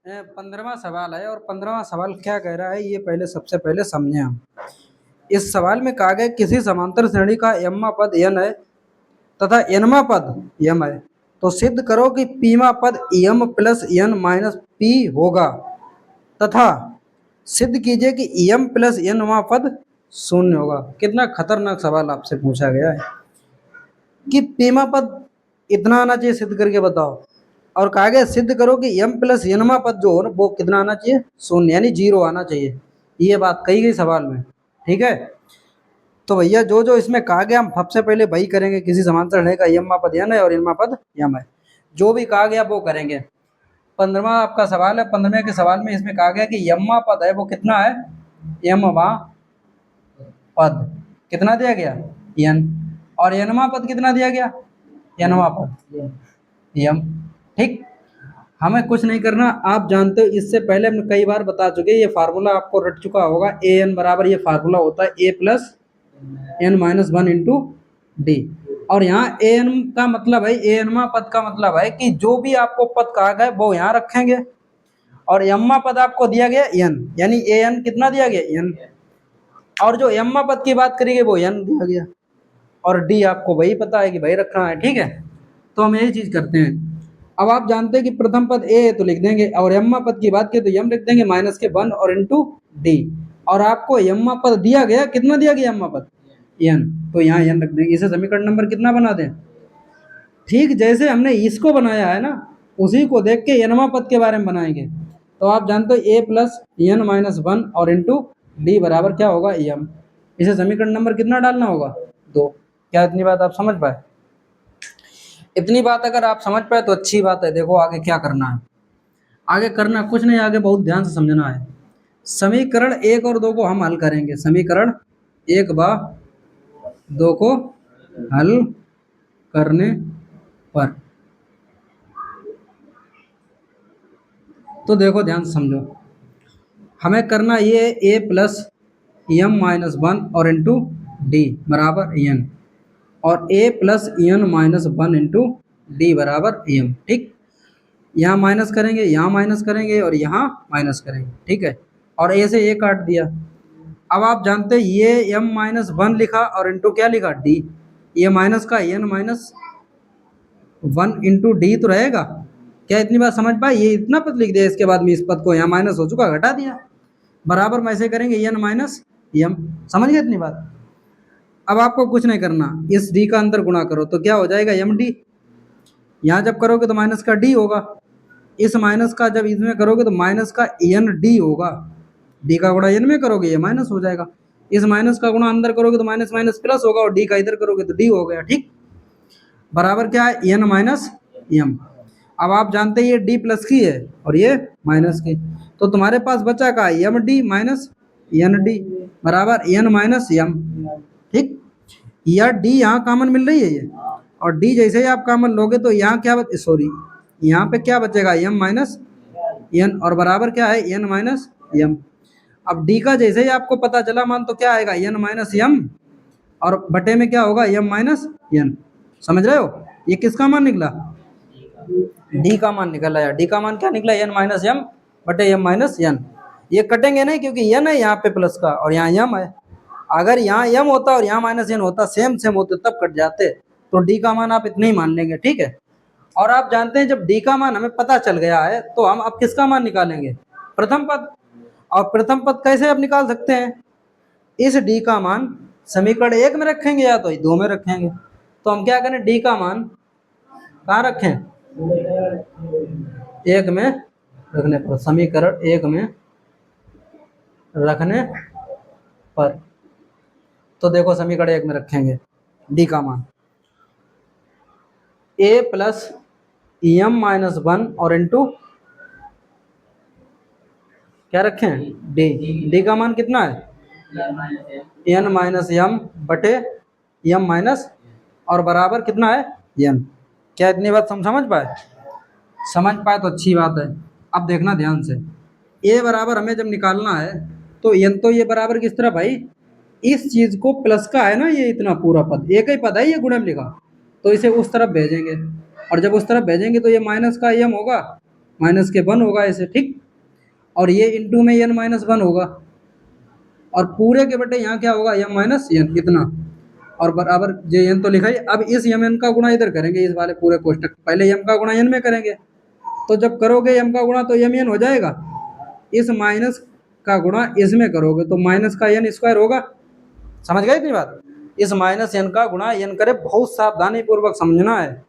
15वां सवाल है, और 15वां सवाल क्या कह रहा है ये पहले सबसे पहले समझे हम। इस सवाल में कहा गया किसी समांतर श्रेणी का m पद n है तथा n पद m है, तो सिद्ध करो कि p पद m plus n minus p होगा, तथा सिद्ध कीजिए कि m प्लस n पद शून्य होगा। कितना खतरनाक सवाल आपसे पूछा गया है कि p पद इतना आना चाहिए, सिद्ध करके बताओ। और कहा गया सिद्ध करो कि m प्लस n पद जो हो वो कितना आना चाहिए? शून्य, यानी 0 आना चाहिए। ये बात कही गई सवाल में, ठीक है। तो भैया जो जो इसमें कहा गया हम सबसे पहले वही करेंगे। किसी समांतर श्रेणी का m पद n है और n पद m है, जो भी कहा गया वो करेंगे। 15वां आपका सवाल है। 15वें के सवाल में इसमें कहा गया कि m पद है वो कितना है? m पद कितना दिया गया? n, और n पद कितना दिया गया? n पद m। ठीक, हमें कुछ नहीं करना, आप जानते हो, इससे पहले हमने कई बार बता चुके, ये फार्मूला आपको रट चुका होगा। ए एन बराबर ये फार्मूला होता है a plus n-1 into D. और यहाँ ए एन का मतलब है, ए एन पद का मतलब है कि जो भी आपको पद कहा गया वो यहाँ रखेंगे, और एम पद आपको दिया गया n, यानी ए एन कितना दिया गया? n, और जो एम पद की बात करेंगे वो n दिया गया, और डी आपको वही पता है कि भाई रखना है। ठीक है, तो हम यही चीज करते हैं। अब आप जानते हैं कि प्रथम पद ए है तो लिख देंगे, और m पद की बात करें तो m लिख देंगे माइनस के 1 और इंटू डी। और आपको m पद दिया गया, कितना दिया गया m पद? n, तो यहाँ n रख देंगे। इसे समीकरण नंबर कितना बना दें? ठीक जैसे हमने इसको बनाया है ना, उसी को देख के n पद के बारे में बनाएंगे। तो आप जानते हो a प्लस n-1 और इंटू डी बराबर क्या होगा? m। इसे समीकरण नंबर कितना डालना होगा? 2। क्या इतनी बात आप समझ पाए? इतनी बात अगर आप समझ पाए तो अच्छी बात है। देखो आगे क्या करना है, आगे करना कुछ नहीं, आगे बहुत ध्यान से समझना है। समीकरण 1 और 2 को हम हल करेंगे। समीकरण 1 व 2 को हल करने पर, तो देखो ध्यान से समझो, हमें करना ये a प्लस m-1 और इंटू डी बराबर n, और a plus n-1 into D बराबर m। ठीक, यहाँ माइनस करेंगे, यहाँ माइनस करेंगे, और यहाँ माइनस करेंगे। ठीक है, और a से a काट दिया। अब आप जानते हैं ये m-1 लिखा और इंटू क्या लिखा? d। ये माइनस का n-1 इंटू डी तो रहेगा। क्या इतनी बात समझ पाए? ये इतना पद लिख दिया, इसके बाद में इस पद को यहाँ माइनस हो चुका घटा दिया, बराबर में ऐसे करेंगे n माइनस m। समझ गए इतनी बात? अब आपको कुछ नहीं करना, इस d का अंदर गुणा करो तो क्या हो जाएगा? md। यहाँ जब करोगे तो माइनस का d होगा, इस माइनस का जब इसमें करोगे तो माइनस का n-d होगा। d का गुणा n में करोगे ये माइनस हो जाएगा, इस माइनस का गुणा अंदर करोगे तो माइनस माइनस प्लस होगा, और d का इधर करोगे तो d हो गया। ठीक, बराबर क्या है? n minus m। अब आप जानते हैं ये d प्लस की है और ये माइनस की, तो तुम्हारे पास बचा का md माइनस nd बराबर n माइनस m। ठीक, या डी यहाँ कॉमन मिल रही है ये, और डी जैसे ही आप कॉमन लोगे तो यहाँ क्या सॉरी यहाँ पे क्या बचेगा, एम माइनस एन, और बराबर क्या है एन माइनस एम। अब डी का जैसे ही आपको पता चला मान तो क्या आएगा एन माइनस एम, और बटे में क्या होगा एम माइनस एन। समझ रहे हो, ये किसका मान निकला, डी का मान निकला है। डी का मान क्या निकला, एन माइनस एम बटे एम माइनस एन। ये कटेंगे नहीं क्योंकि एन है यहाँ पे प्लस का और यहाँ एम है। अगर यहाँ एम होता और यहाँ माइनस एन होता, सेम सेम होते तब कट जाते, तो डी का मान आप इतने ही मान लेंगे, ठीक है। और आप जानते हैं जब डी का मान हमें पता चल गया है तो हम अब किसका मान निकालेंगे, प्रथम पद। और प्रथम पद कैसे अब निकाल सकते हैं, इस डी का मान समीकरण 1 में रखेंगे या तो 2 में रखेंगे। तो हम क्या करें, डी का मान कहाँ रखें, 1 में रखने पर, समीकरण 1 में रखने पर। तो देखो समीकरण 1 में रखेंगे डी का मान ए प्लस एम माइनस 1 और इंटू क्या रखें, डी। डी का मान कितना है एन माइनस एम बटे एम माइनस, और बराबर कितना है एन। क्या इतनी बात समझ पाए, समझ पाए तो अच्छी बात है। अब देखना ध्यान से, ए बराबर हमें जब निकालना है तो एन, तो ये बराबर किस तरह भाई, इस चीज को प्लस का है ना, ये इतना पूरा पद एक ही पद है, ये गुणन लिखा, तो इसे उस तरफ भेजेंगे, और जब उस तरफ भेजेंगे तो ये माइनस का एम होगा, माइनस के 1 होगा ऐसे, ठीक। और ये इंटू में एन माइनस 1 होगा, और पूरे के बटे यहाँ क्या होगा एम माइनस एन इतना, और बराबर जो एन तो लिखा ही। अब इस एम एन का गुणा इधर करेंगे, इस वाले पूरे कोष्टक, पहले एम का गुणा एन में करेंगे, तो जब करोगे एम का गुणा तो एम एन हो जाएगा, इस माइनस का गुणा इसमें करोगे तो माइनस का एन स्क्वायर होगा। समझ गए इतनी बात, इस माइनस एन का गुणा एन करे, बहुत सावधानी पूर्वक समझना है,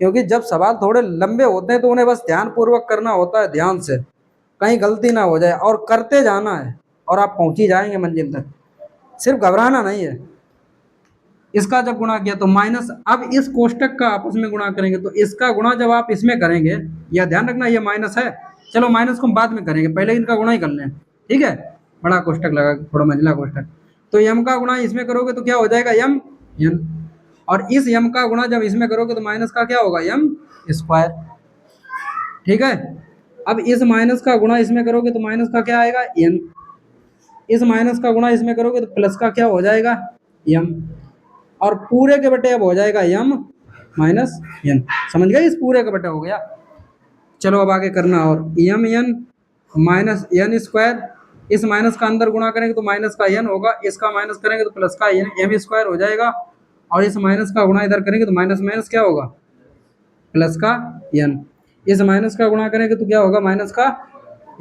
क्योंकि जब सवाल थोड़े लंबे होते हैं तो उन्हें बस ध्यान पूर्वक करना होता है, ध्यान से, कहीं गलती ना हो जाए, और करते जाना है और आप पहुंच ही जाएंगे मंजिल तक, सिर्फ घबराना नहीं है। इसका जब गुणा किया तो माइनस, अब इस कोष्टक का आपस में गुणा करेंगे तो इसका गुणा जब आप इसमें करेंगे, यह ध्यान रखना ये माइनस है, चलो माइनस को हम बाद में करेंगे, पहले इनका गुणा ही कर लें, ठीक है। बड़ा कोष्टक लगा, थोड़ा मंजिला कोष्टक, तो यम का गुणा इसमें करोगे तो क्या हो जाएगा यम एन, और इस यम का गुणा जब इसमें करोगे तो माइनस का क्या होगा यम स्क्वायर, ठीक है। अब इस माइनस का गुणा इसमें करोगे तो माइनस का क्या आएगा एन, इस माइनस का गुणा इसमें करोगे तो प्लस का क्या हो जाएगा यम, और पूरे के बटे अब हो जाएगा यम माइनस एन। समझ गए, इस पूरे के बटे हो गया। चलो अब आगे करना, और M N minus N square, इस माइनस का अंदर गुणा करेंगे तो माइनस का एन होगा, इसका माइनस करेंगे तो प्लस का एन, एम स्क्वायर हो जाएगा, और इस माइनस का गुणा इधर करेंगे तो माइनस माइनस क्या होगा प्लस का एन, इस माइनस का गुणा करेंगे तो क्या होगा माइनस का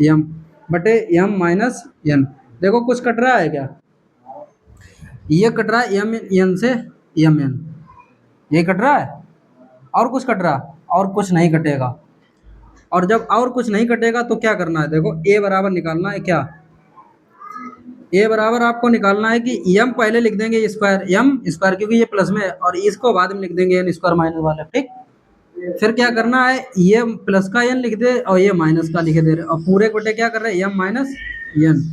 एम बटे एम माइनस एन। देखो कुछ कट रहा है क्या, ये कट रहा है एम एन से एम एन, ये कट रहा है, और कुछ कट रहा, और कुछ नहीं कटेगा। और जब और कुछ नहीं कटेगा तो क्या करना है, देखो ए बराबर निकालना है, क्या ए बराबर आपको निकालना है कि एम पहले लिख देंगे स्क्वायर, एम स्क्वायर क्योंकि ये प्लस में है, और इसको बाद में लिख देंगे एन स्क्वायर माइनस वाला, ठीक। फिर क्या करना है, ये प्लस का एन लिख दे और ये माइनस का लिख दे रहे, और पूरे बटे क्या कर रहे हैं एम माइनस एन,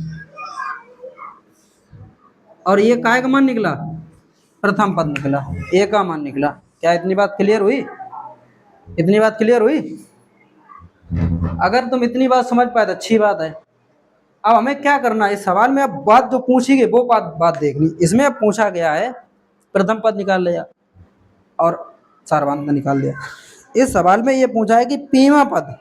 और ये काय का मान निकला, प्रथम पद निकला, ए का मान निकला। क्या इतनी बात क्लियर हुई, इतनी बात क्लियर हुई। अगर तुम इतनी बात समझ पाए तो अच्छी बात है। अब हमें क्या करना है, इस सवाल में अब बात जो पूछी गई वो बात देखनी। इसमें अब पूछा गया है प्रथम पद निकाल लिया और सारवांत निकाल दिया। इस सवाल में ये पूछा है कि पीमा पद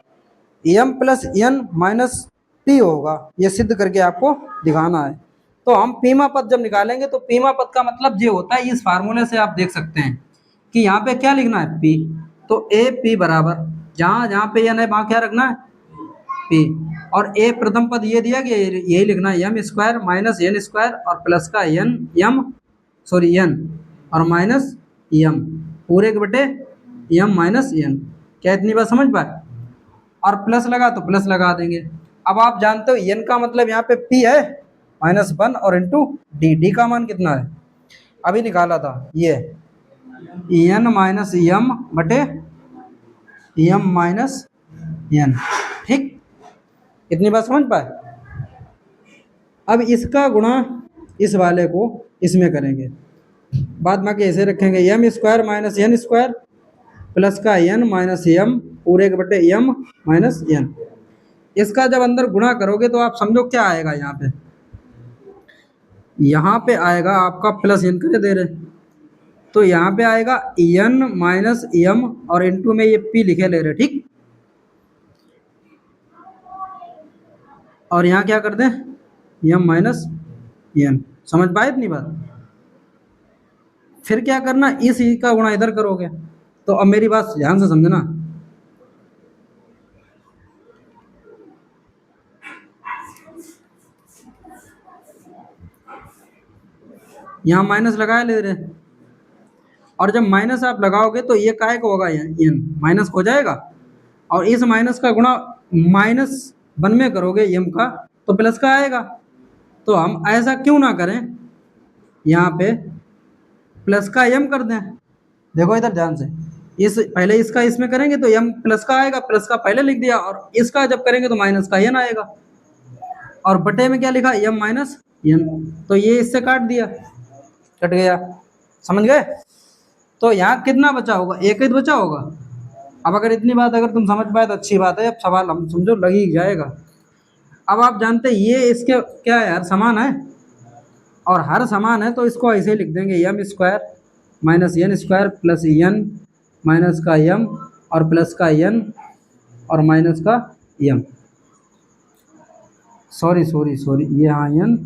M plus N minus P होगा, ये सिद्ध करके आपको दिखाना है। तो हम पीमा पद जब निकालेंगे तो पीमा पद का मतलब ये होता है, इस फार्मूले से आप देख सकते हैं कि यहाँ पे क्या लिखना है पी, तो ए पी बराबर जहाँ जहाँ पे एन है वहाँ क्या रखना है पी, और ए प्रथम पद ये दिया कि यही लिखना है M square minus N square और प्लस का एन और माइनस एम पूरे के बटे एम माइनस एन। क्या इतनी बात समझ पाए, और प्लस लगा तो प्लस लगा देंगे। अब आप जानते हो एन का मतलब यहाँ पे पी है -1 और इंटू डी, डी का मान कितना है अभी निकाला था ये एन माइनस एम बटे एम माइनस एन, ठीक। इतनी बात समझ पाए। अब इसका गुणा इस वाले को इसमें करेंगे बाद में के ऐसे रखेंगे M square minus N square plus का एन माइनस एम पूरे के बटे एम माइनस एन। इसका जब अंदर गुणा करोगे तो आप समझो क्या आएगा यहाँ पे आएगा आपका प्लस एन करे दे रहे, तो यहाँ पे आएगा एन माइनस एम और इनटू में ये पी लिखे ले रहे, ठीक। और यहाँ क्या करते हैं एम माइनस एन, समझ पाए इतनी बात। फिर क्या करना, इस ई का गुणा इधर करोगे। तो अब मेरी बात ध्यान से समझना, यहाँ माइनस लगाया ले रहे, और जब माइनस आप लगाओगे तो ये काहे को होगा, एन माइनस हो जाएगा, और इस माइनस का गुणा माइनस वन में करोगे एम का तो प्लस का आएगा। तो हम ऐसा क्यों ना करें, यहाँ पे प्लस का एम कर दें। देखो इधर ध्यान से, इस पहले इसका इसमें करेंगे तो एम प्लस का आएगा, प्लस का पहले लिख दिया, और इसका जब करेंगे तो माइनस का एन आएगा, और बटे में क्या लिखा एम माइनस एन, तो ये इससे काट दिया, कट गया, समझ गए। तो यहाँ कितना बचा होगा, एक ही बचा होगा। अब अगर इतनी बात अगर तुम समझ पाए तो अच्छी बात है, अब सवाल हम समझो लग ही जाएगा। अब आप जानते हैं ये इसके क्या है यार, समान है, और हर समान है तो इसको ऐसे ही लिख देंगे M square minus N square plus N minus का एम और प्लस का एन और माइनस का एम, सॉरी सॉरी सॉरी, ये हाँ एन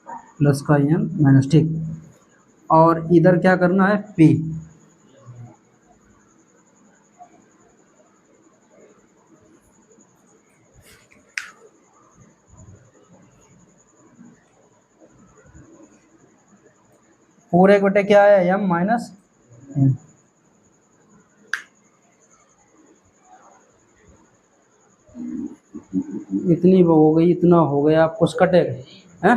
प्लस का एन माइनस, ठीक। और इधर क्या करना है पी, पूरे बटे क्या है एम माइनस एन। इतनी वो हो गई, इतना हो गया, आप कुछ कटेगा हैं,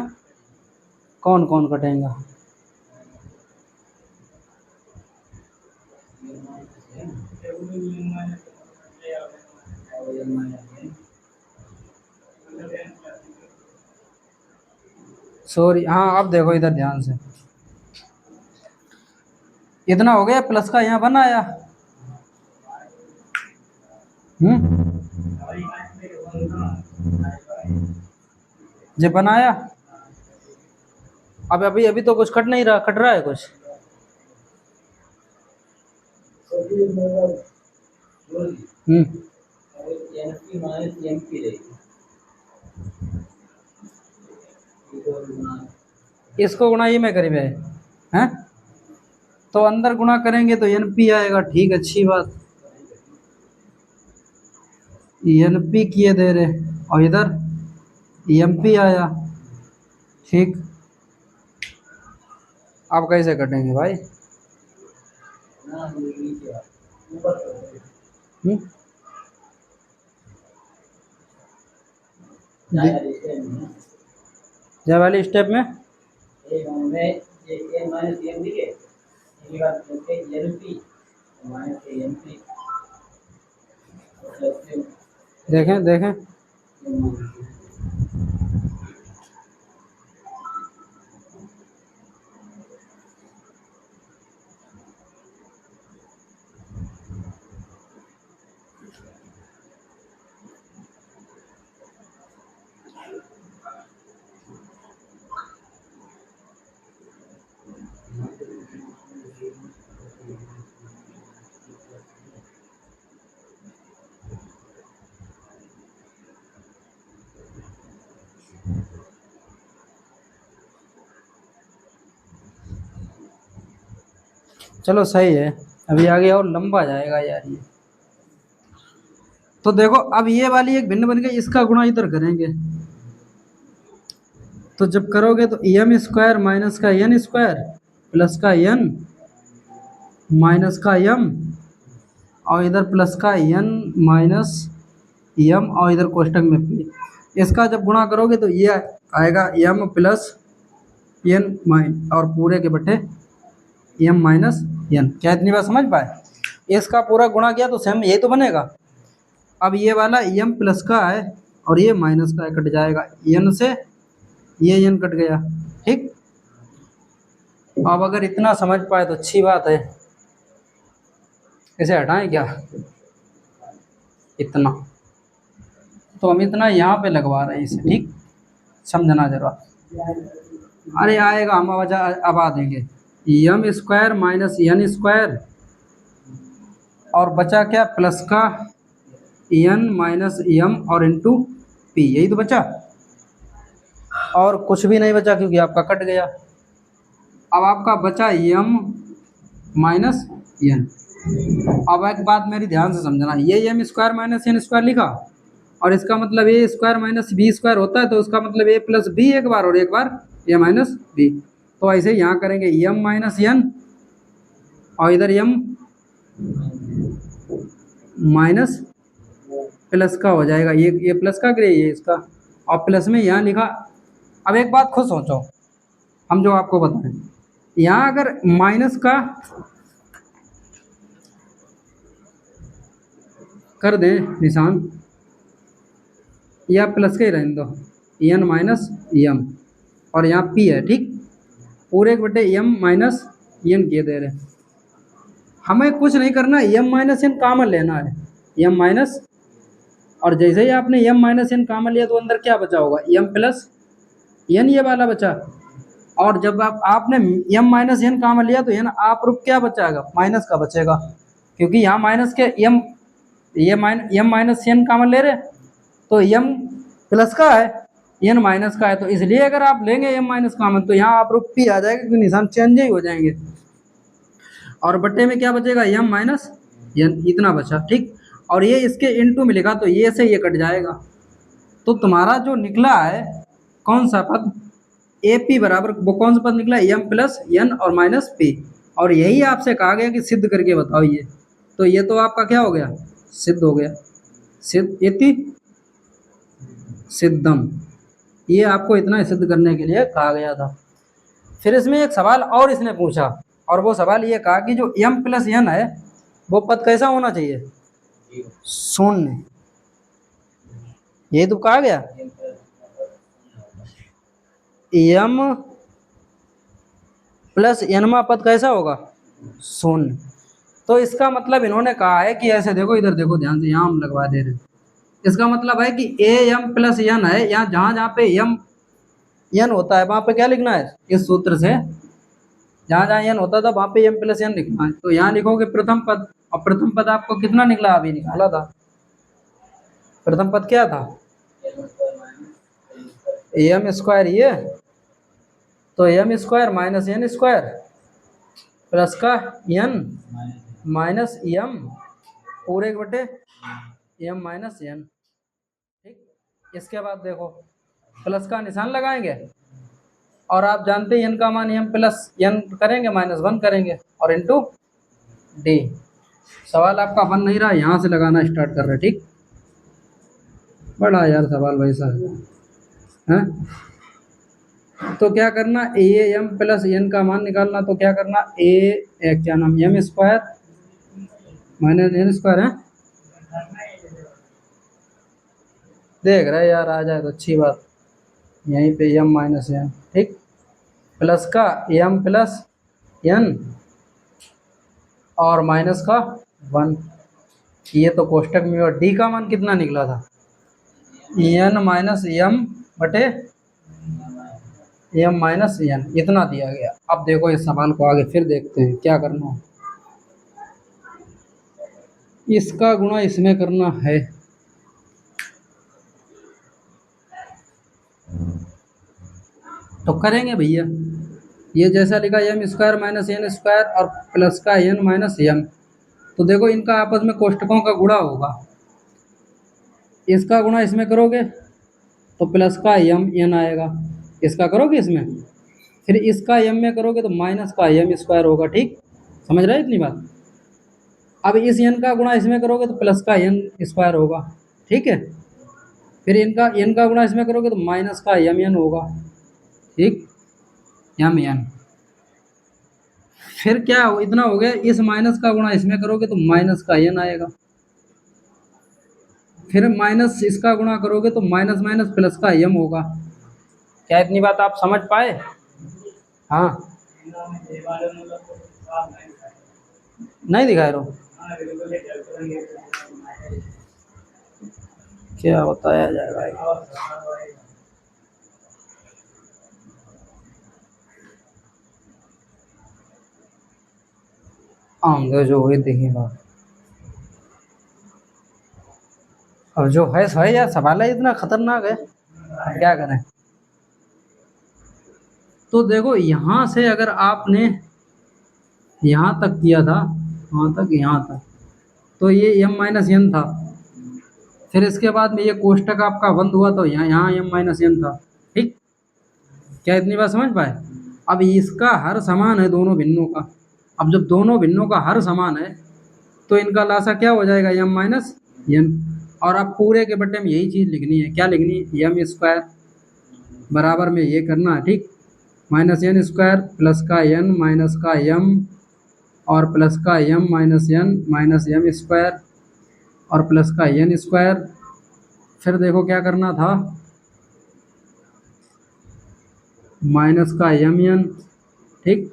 कौन कौन कटेगा, सॉरी हाँ। अब देखो इधर ध्यान से, इतना हो गया, प्लस का यहाँ बनाया, जब बनाया, अब अभी अभी तो कुछ कट नहीं रहा, कट रहा है कुछ, इसको गुणा ये में करीब है, तो अंदर गुणा करेंगे तो एन पी आएगा, ठीक, अच्छी बात, एन पी किए दे रहे, और इधर एम पी आया, ठीक। अब कैसे कटेंगे भाई, जय वाली स्टेप में देखें देखें, चलो सही है, अभी आगे और लंबा जाएगा यार ये। तो देखो अब ये वाली एक भिन्न बन गई, इसका गुणा इधर करेंगे, तो जब करोगे तो एम स्क्वायर माइनस का एन स्क्वायर प्लस का एन माइनस का एम और इधर प्लस का एन माइनस एम और इधर कोष्टक में पी, इसका जब गुणा करोगे तो ये आएगा एम प्लस एन माइन और पूरे के बटे एम माइनस एन। क्या इतनी बात समझ पाए, इसका पूरा गुणा किया तो सेम यही तो बनेगा। अब ये वाला एम प्लस का है और ये माइनस का है, कट जाएगा, एन से ये एन कट गया, ठीक। अब अगर इतना समझ पाए तो अच्छी बात है। इसे हटाएं क्या, इतना, तो हम इतना यहाँ पे लगवा रहे हैं इसे, ठीक, समझना जरा। अरे आएगा, हम अब आ देंगे M square minus N square, और बचा क्या, प्लस का एन माइनस एम और इंटू पी, यही तो बचा, और कुछ भी नहीं बचा क्योंकि आपका कट गया। अब आपका बचा एम माइनस एन। अब एक बात मेरी ध्यान से समझना, ये M square minus N square लिखा, और इसका मतलब A square minus B square होता है, तो उसका मतलब ए प्लस बी एक बार और एक बार ए माइनस बी। तो ऐसे ही यहाँ करेंगे एम माइनस एन, और इधर एम माइनस प्लस का हो जाएगा, ये प्लस का ग्रे ये इसका, और प्लस में यहाँ लिखा। अब एक बात खुद सोचो, हम जो आपको बताएं, यहाँ अगर माइनस का कर दें निशान, या प्लस के ही रहने दो, एन माइनस एम, और यहाँ पी है, ठीक, पूरे एक बटे एम माइनस एन के दे रहे। हमें कुछ नहीं करना, एम माइनस एन कॉमन लेना है, एम माइनस, और जैसे ही आपने एम माइनस एन कॉमन लिया तो अंदर क्या बचा होगा, एम प्लस एन, ये वाला बचा। और जब आपने एम माइनस एन कॉमन लिया तो एन आप रूप क्या बचाएगा, माइनस का बचेगा, क्योंकि यहाँ माइनस के एम, ये एम माइनस एन कॉमन ले रहे, तो एम प्लस का है, एन माइनस का है, तो इसलिए अगर आप लेंगे एम माइनस कॉमन तो यहाँ आप रूप पी आ जाएगा, क्योंकि निशान चेंज ही हो जाएंगे, और बट्टे में क्या बचेगा, एम माइनस एन, इतना बचा, ठीक। और ये इसके इनटू में लिखा तो ये से ये कट जाएगा, तो तुम्हारा जो निकला है कौन सा पद, ए पी बराबर, वो कौन सा पद निकला, एम प्लस एन और माइनस पी, और यही आपसे कहा गया कि सिद्ध करके बताओ ये, तो ये तो आपका क्या हो गया, सिद्ध हो गया, सिद्ध इति सिद्धम, ये आपको इतना सिद्ध करने के लिए कहा गया था। फिर इसमें एक सवाल और इसने पूछा, और वो सवाल ये कहा कि जो एम प्लस एन है वो पद कैसा होना चाहिए, शून्य, ये तो कहा गया, एम प्लस एनमा पद कैसा होगा, शून्य। तो इसका मतलब इन्होंने कहा है कि ऐसे देखो, इधर देखो ध्यान से, यहाँ हम लगवा दे रहे हैं, इसका मतलब है कि ए एम प्लस एन है, यहाँ जहाँ जहाँ पे एम एन होता है वहाँ पे क्या लिखना है, इस सूत्र से जहाँ जहाँ एन होता था वहाँ पे एम प्लस एन लिखना है, तो यहाँ लिखोगे प्रथम पद, और प्रथम पद आपको कितना निकला, अभी निकाला था, प्रथम पद क्या था, एम स्क्वायर, ये तो M square minus N square plus का एन माइनस एम पूरे एक बटे एम माइनस एन, ठीक। इसके बाद देखो प्लस का निशान लगाएंगे, और आप जानते हैं एन का मान एम प्लस एन करेंगे माइनस वन करेंगे, और इनटू डी। सवाल आपका बन नहीं रहा, यहाँ से लगाना स्टार्ट कर रहे, ठीक। बड़ा यार सवाल वैसा है, तो क्या करना, ए एम प्लस एन का मान निकालना, तो क्या करना, क्या नाम, M square minus N square है, देख रहे यार, आ जाए तो अच्छी बात, यहीं पे एम माइनस एन, ठीक, प्लस का एम प्लस एन और माइनस का वन, ये तो कोष्टक में, और डी का मान कितना निकला था, एन माइनस एम बटे एम माइनस एन, इतना दिया गया। अब देखो इस सवाल को आगे फिर देखते हैं क्या करना है, इसका गुणा इसमें करना है, तो करेंगे भैया, ये जैसा लिखा M square minus N square और प्लस का एन माइनस एम, तो देखो इनका आपस में कोष्टकों का गुणा होगा, इसका गुणा इसमें करोगे तो प्लस का एम एन आएगा, इसका करोगे इसमें, फिर इसका एम में करोगे तो माइनस का एम स्क्वायर होगा, ठीक, समझ रहे इतनी बात। अब इस एन का गुणा इसमें करोगे तो प्लस का एन स्क्वायर होगा, ठीक है, फिर इनका एन का गुणा इसमें करोगे तो माइनस का एम एन होगा, ठीक, एम एन। फिर क्या इतना हो गया, इस माइनस का गुणा इसमें करोगे तो माइनस का एन आएगा, फिर माइनस इसका गुणा करोगे तो माइनस माइनस प्लस का एम होगा। क्या इतनी बात आप समझ पाए, हाँ। नहीं दिखा रहा हूँ, क्या बताया जाएगा। आमदो जो हुई देखी बात, अब जो है सो है यार, सवाल है इतना खतरनाक है, अब क्या करें। तो देखो यहाँ से अगर आपने यहाँ तक किया था, वहाँ तक यहाँ तक, तो ये m माइनस एन था। फिर इसके बाद में ये कोष्टक आपका बंद हुआ तो यहाँ यहाँ m माइनस एन था। ठीक, क्या इतनी बात समझ पाए। अब इसका हर समान है दोनों भिन्नों का। अब जब दोनों भिन्नों का हर समान है तो इनका लासा क्या हो जाएगा, m माइनस एन। और अब पूरे के बट्टे में यही चीज़ लिखनी है, क्या लिखनी है, m स्क्वायर बराबर में ये करना है। ठीक, माइनस एन स्क्वायर प्लस का n माइनस का m और प्लस का m minus n minus m square और प्लस का n स्क्वायर। फिर देखो क्या करना था, माइनस का m n, ठीक,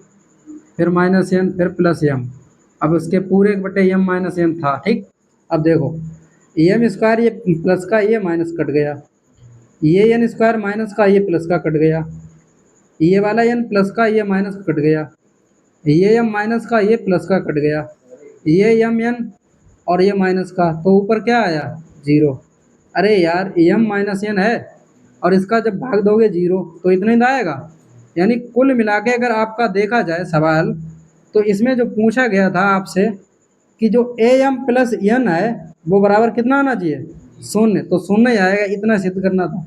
फिर माइनस n फिर प्लस m। अब उसके पूरे बटे m माइनस n था। ठीक, अब देखो m स्क्वायर ये प्लस का ये माइनस कट गया, ये n स्क्वायर माइनस का ये प्लस का कट गया, ये वाला n प्लस का ये माइनस कट गया, ये m माइनस का ये प्लस का कट गया, ये m n और ये माइनस का, तो ऊपर क्या आया, जीरो। अरे यार m माइनस n है और इसका जब भाग दोगे जीरो तो इतना ही तो आएगा। यानी कुल मिला के अगर आपका देखा जाए सवाल, तो इसमें जो पूछा गया था आपसे कि जो am प्लस n है वो बराबर कितना आना चाहिए, शून्य, तो शून्य ही आएगा, इतना सिद्ध करना था।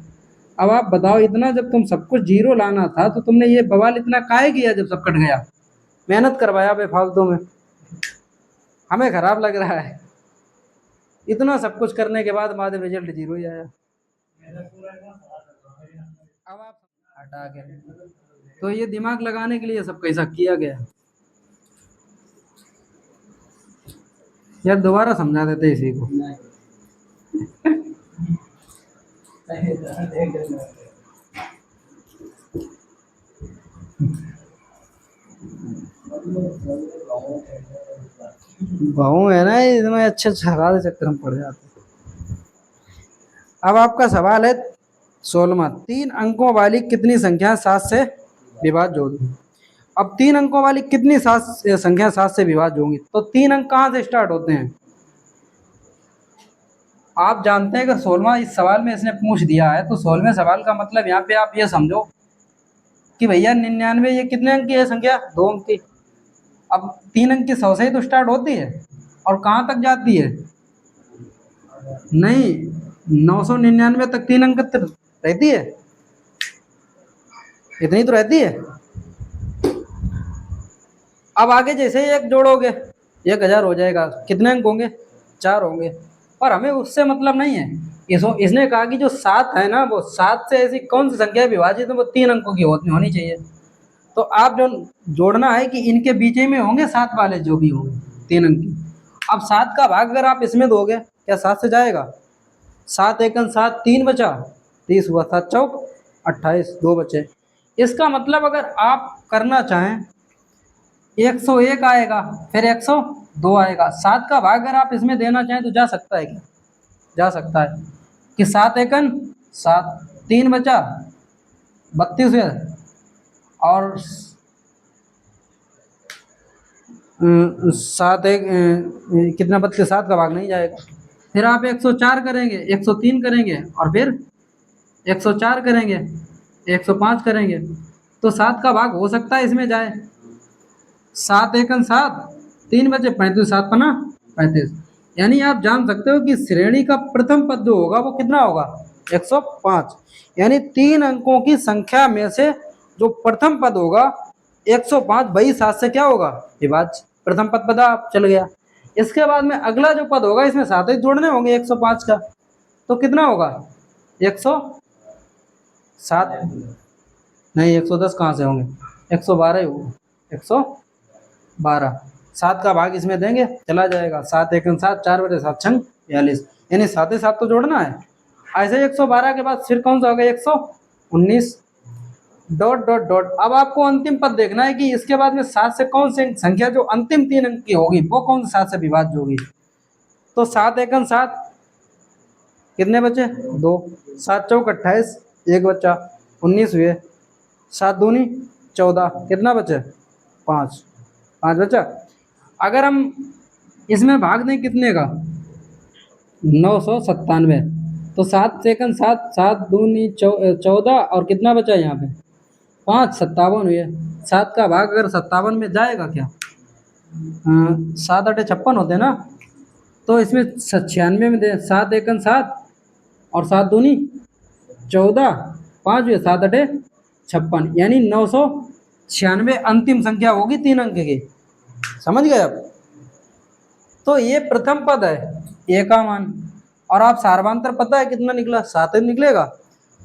अब आप बताओ, इतना जब तुम सब कुछ जीरो लाना था तो तुमने ये बवाल इतना काहे किया जब सब कट गया, मेहनत करवाया बेफालतू में, हमें खराब लग रहा है। इतना सब कुछ करने के बाद रिजल्ट जीरो ही आया। अब आप हटा के, तो ये दिमाग लगाने के लिए सब कैसा किया गया। यार दोबारा समझा देते इसी को। बहु है ना, इसमें अच्छे सवाल चक्कर में पड़ जाते। अब आपका सवाल है 16वां, 3 अंकों वाली कितनी संख्या 7 से विभाज्य होगी। अब 3 अंकों वाली कितनी संख्या 7 से विभाज्य होंगी, तो 3 अंक कहाँ से स्टार्ट होते हैं। आप जानते हैं कि 16वां इस सवाल में इसने पूछ दिया है, तो 16वें सवाल का मतलब यहाँ पे आप ये समझो कि भैया 99 ये कितने अंक की है संख्या, 2 अंक की। अब 3 अंक की 100 से ही तो स्टार्ट होती है और कहाँ तक जाती है, नहीं 999 तक 3 अंक रहती है, इतनी तो रहती है। अब आगे जैसे ही एक जोड़ोगे 1000 हो जाएगा, कितने अंक होंगे, 4 होंगे। पर हमें उससे मतलब नहीं है, इसने कहा कि जो 7 है ना, वो 7 से ऐसी कौन सी संख्या विभाजित है वो 3 अंकों की होनी चाहिए। तो आप जो जोड़ना है कि इनके बीच में होंगे 7 वाले जो भी होंगे 3 अंक की। अब 7 का भाग अगर आप इसमें दोगे, क्या 7 से जाएगा, 7 एकन 7, 3 बचा, 30 हुआ, 7 चौक 28, 2 बचे। इसका मतलब अगर आप करना चाहें 101 आएगा, फिर 102 आएगा। 7 का भाग अगर आप इसमें देना चाहें तो जा सकता है, क्या जा सकता है कि 7 एकन 7, 3 बचा 32 है, और 7 एक कितना 32, 7 का भाग नहीं जाएगा। फिर आप 104 करेंगे, 103 करेंगे और फिर 104 करेंगे, 105 करेंगे, तो 7 का भाग हो सकता है इसमें जाए। 7 एकन 7, 3 बचे 35, 7 पना 35। यानी आप जान सकते हो कि श्रेणी का प्रथम पद जो होगा वो कितना होगा, 105। यानी 3 अंकों की संख्या में से जो प्रथम पद होगा 105, वही 7 से क्या होगा, विभाज्य। प्रथम पद पता चल गया। इसके बाद में अगला जो पद होगा इसमें 7 ही जोड़ने होंगे 105 का, तो कितना होगा 107, नहीं 110 कहाँ से होंगे, 112 ही होगा, 112। 7 का भाग इसमें देंगे, चला जाएगा, 7 एकन 7, 4 बटे 7 छंग 42, यानी 7 ही 7 तो जोड़ना है। ऐसे ही 112 के बाद फिर कौन सा होगा, 119, डॉट डॉट डॉट। अब आपको अंतिम पद देखना है कि इसके बाद में 7 से कौन सी संख्या जो अंतिम 3 अंक की होगी वो कौन सी 7 से विभाज्य होगी। तो 7 एकम 7, कितने बचे 2, 7 चौक 28, एक बच्चा 19 हुए, 7 दूनी 14, कितना बचे 5, 5 बचा। अगर हम इसमें भाग दें कितने का 997, तो 7 सेकंड 7, 7 दूनी 14 और कितना बचा यहाँ पे 5, 57 हुए। 7 का भाग अगर 57 में जाएगा क्या, 7 8 56 होते हैं ना, तो इसमें 96 में दे 7 एकन 7 और 7 दूनी 14, 5 हुए 7 8 56, यानी 996 अंतिम संख्या होगी 3 अंक की। समझ गए आप। तो ये प्रथम पद है ए का मान, और आप सार्वधातुक पता है कितना निकला 7 निकलेगा,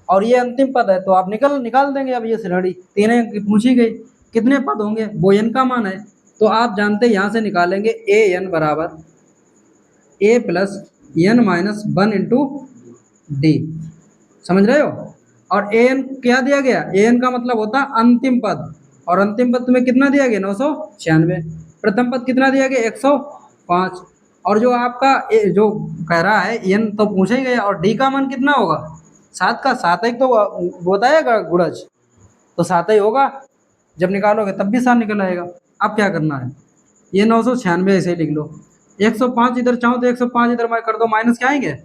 और ये अंतिम पद है तो आप निकाल देंगे। अब ये श्रेणी 3 अंक की पूछी गई, कितने पद होंगे वो n का मान है, तो आप जानते हैं यहाँ से निकालेंगे ए एन बराबर A plus N minus 1 into D. समझ रहे हो। और ए एन क्या दिया गया, ए एन का मतलब होता है अंतिम पद, और अंतिम पद तुम्हें कितना दिया गया 996, प्रथम पद कितना दिया गया 105, और जो आपका जो कह रहा है एन तो पूछा ही गया, और डी का मान कितना होगा 7 का 7 एक तो बताएगा गुणज, तो 7 ही होगा, जब निकालोगे तब भी 7 निकल आएगा। अब क्या करना है, ये 996 ऐसे ही लिख लो, 105 इधर चाहो तो 105 इधर मैं कर दो, माइनस क्या आएंगे।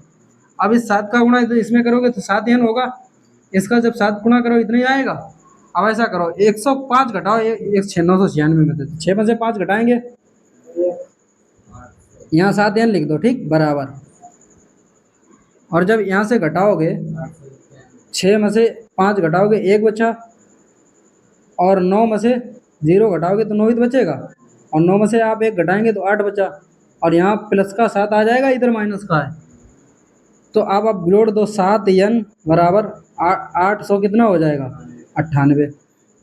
अब इस 7 का गुणा इसमें करोगे तो 7 एन होगा, इसका जब 7 गुणा करो इतना ही आएगा। अब ऐसा करो 105 घटाओ 996 में से 6 में से 5 घटाएंगे, यहाँ 7 एन लिख दो, ठीक बराबर। और जब यहाँ से घटाओगे 6 में से 5 घटाओगे 1 बचा, और 9 में से 0 घटाओगे तो 9 ही तो बचेगा, और 9 में से आप 1 घटाएंगे तो 8 बचा, और यहाँ प्लस का 7 आ जाएगा, इधर माइनस का है, तो अब आप जोड़ दो 7 एन बराबर 800 कितना हो जाएगा 98।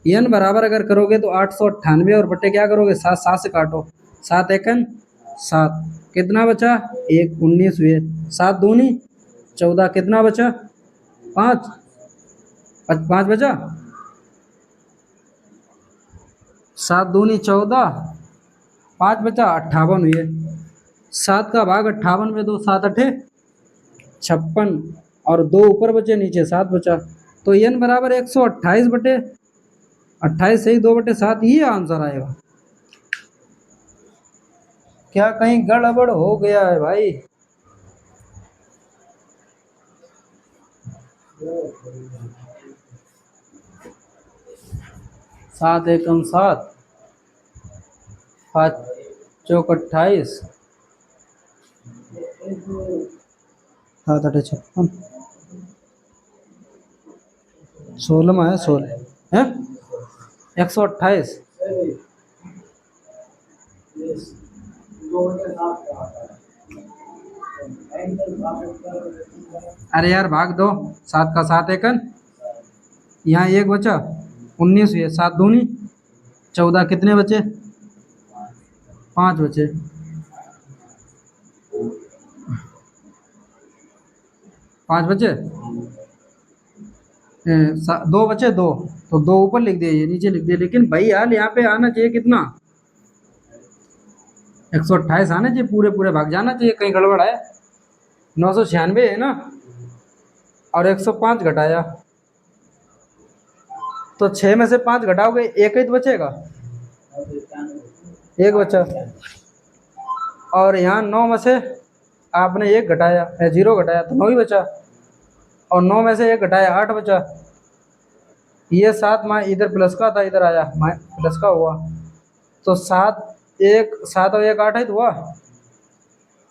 एन बराबर अगर करोगे तो 898 और बट्टे क्या करोगे 7, 7 से काटो, 7 एकन 7, कितना बचा 1, 19 हुए, 7 दूनी 14, कितना बचा 5, 5 बचा, 7 दूनी 14, 5 बचा 58 हुए, 7 का भाग 58 में दो 7 8 56, और 2 ऊपर बचे नीचे 7 बचा, तो एन बराबर 128 बटे 28 से ही 2 बटे 7 ही आंसर आएगा। क्या कहीं गड़बड़ हो गया है भाई। सात एकम 7, 5 चौक 28, 7 8 56, 16 में है 16 है 128। अरे यार भाग दो, 7 का 7 एकन, यहाँ 1 बचा 19 हुए, 7 दूनी 14, कितने बचे 5 बचे, 5 बचे 2 बचे 2, तो 2 ऊपर लिख दिए ये नीचे लिख दिए, लेकिन भाई यार यहाँ पे आना चाहिए कितना 128 आना चाहिए, पूरे पूरे भाग जाना चाहिए, कहीं गड़बड़ है। 996 है ना, और 105 घटाया, तो 6 में से 5 घटाओगे 1 ही तो बचेगा, 1 बचा, और यहाँ 9 में से आपने 1 घटाया 0 घटाया तो 9 ही बचा, और 9 में से 1 घटाया 8 बचा, ये 7 में इधर प्लस का था इधर आया प्लस का हुआ, तो 7 और 1 8 ही तो हुआ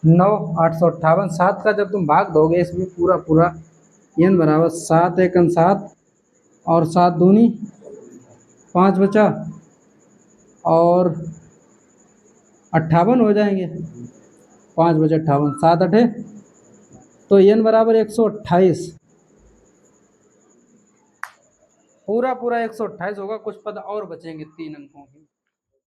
9, 858। 7 का जब तुम भाग दोगे इसमें पूरा पूरा एन बराबर 7 एकम 7 और 7 दूनी 5 बचा, और 58 हो जाएंगे, 5 बचे 58, 7 8, तो एन बराबर 128, पूरा पूरा 128 होगा, कुछ पद और बचेंगे 3 अंकों के।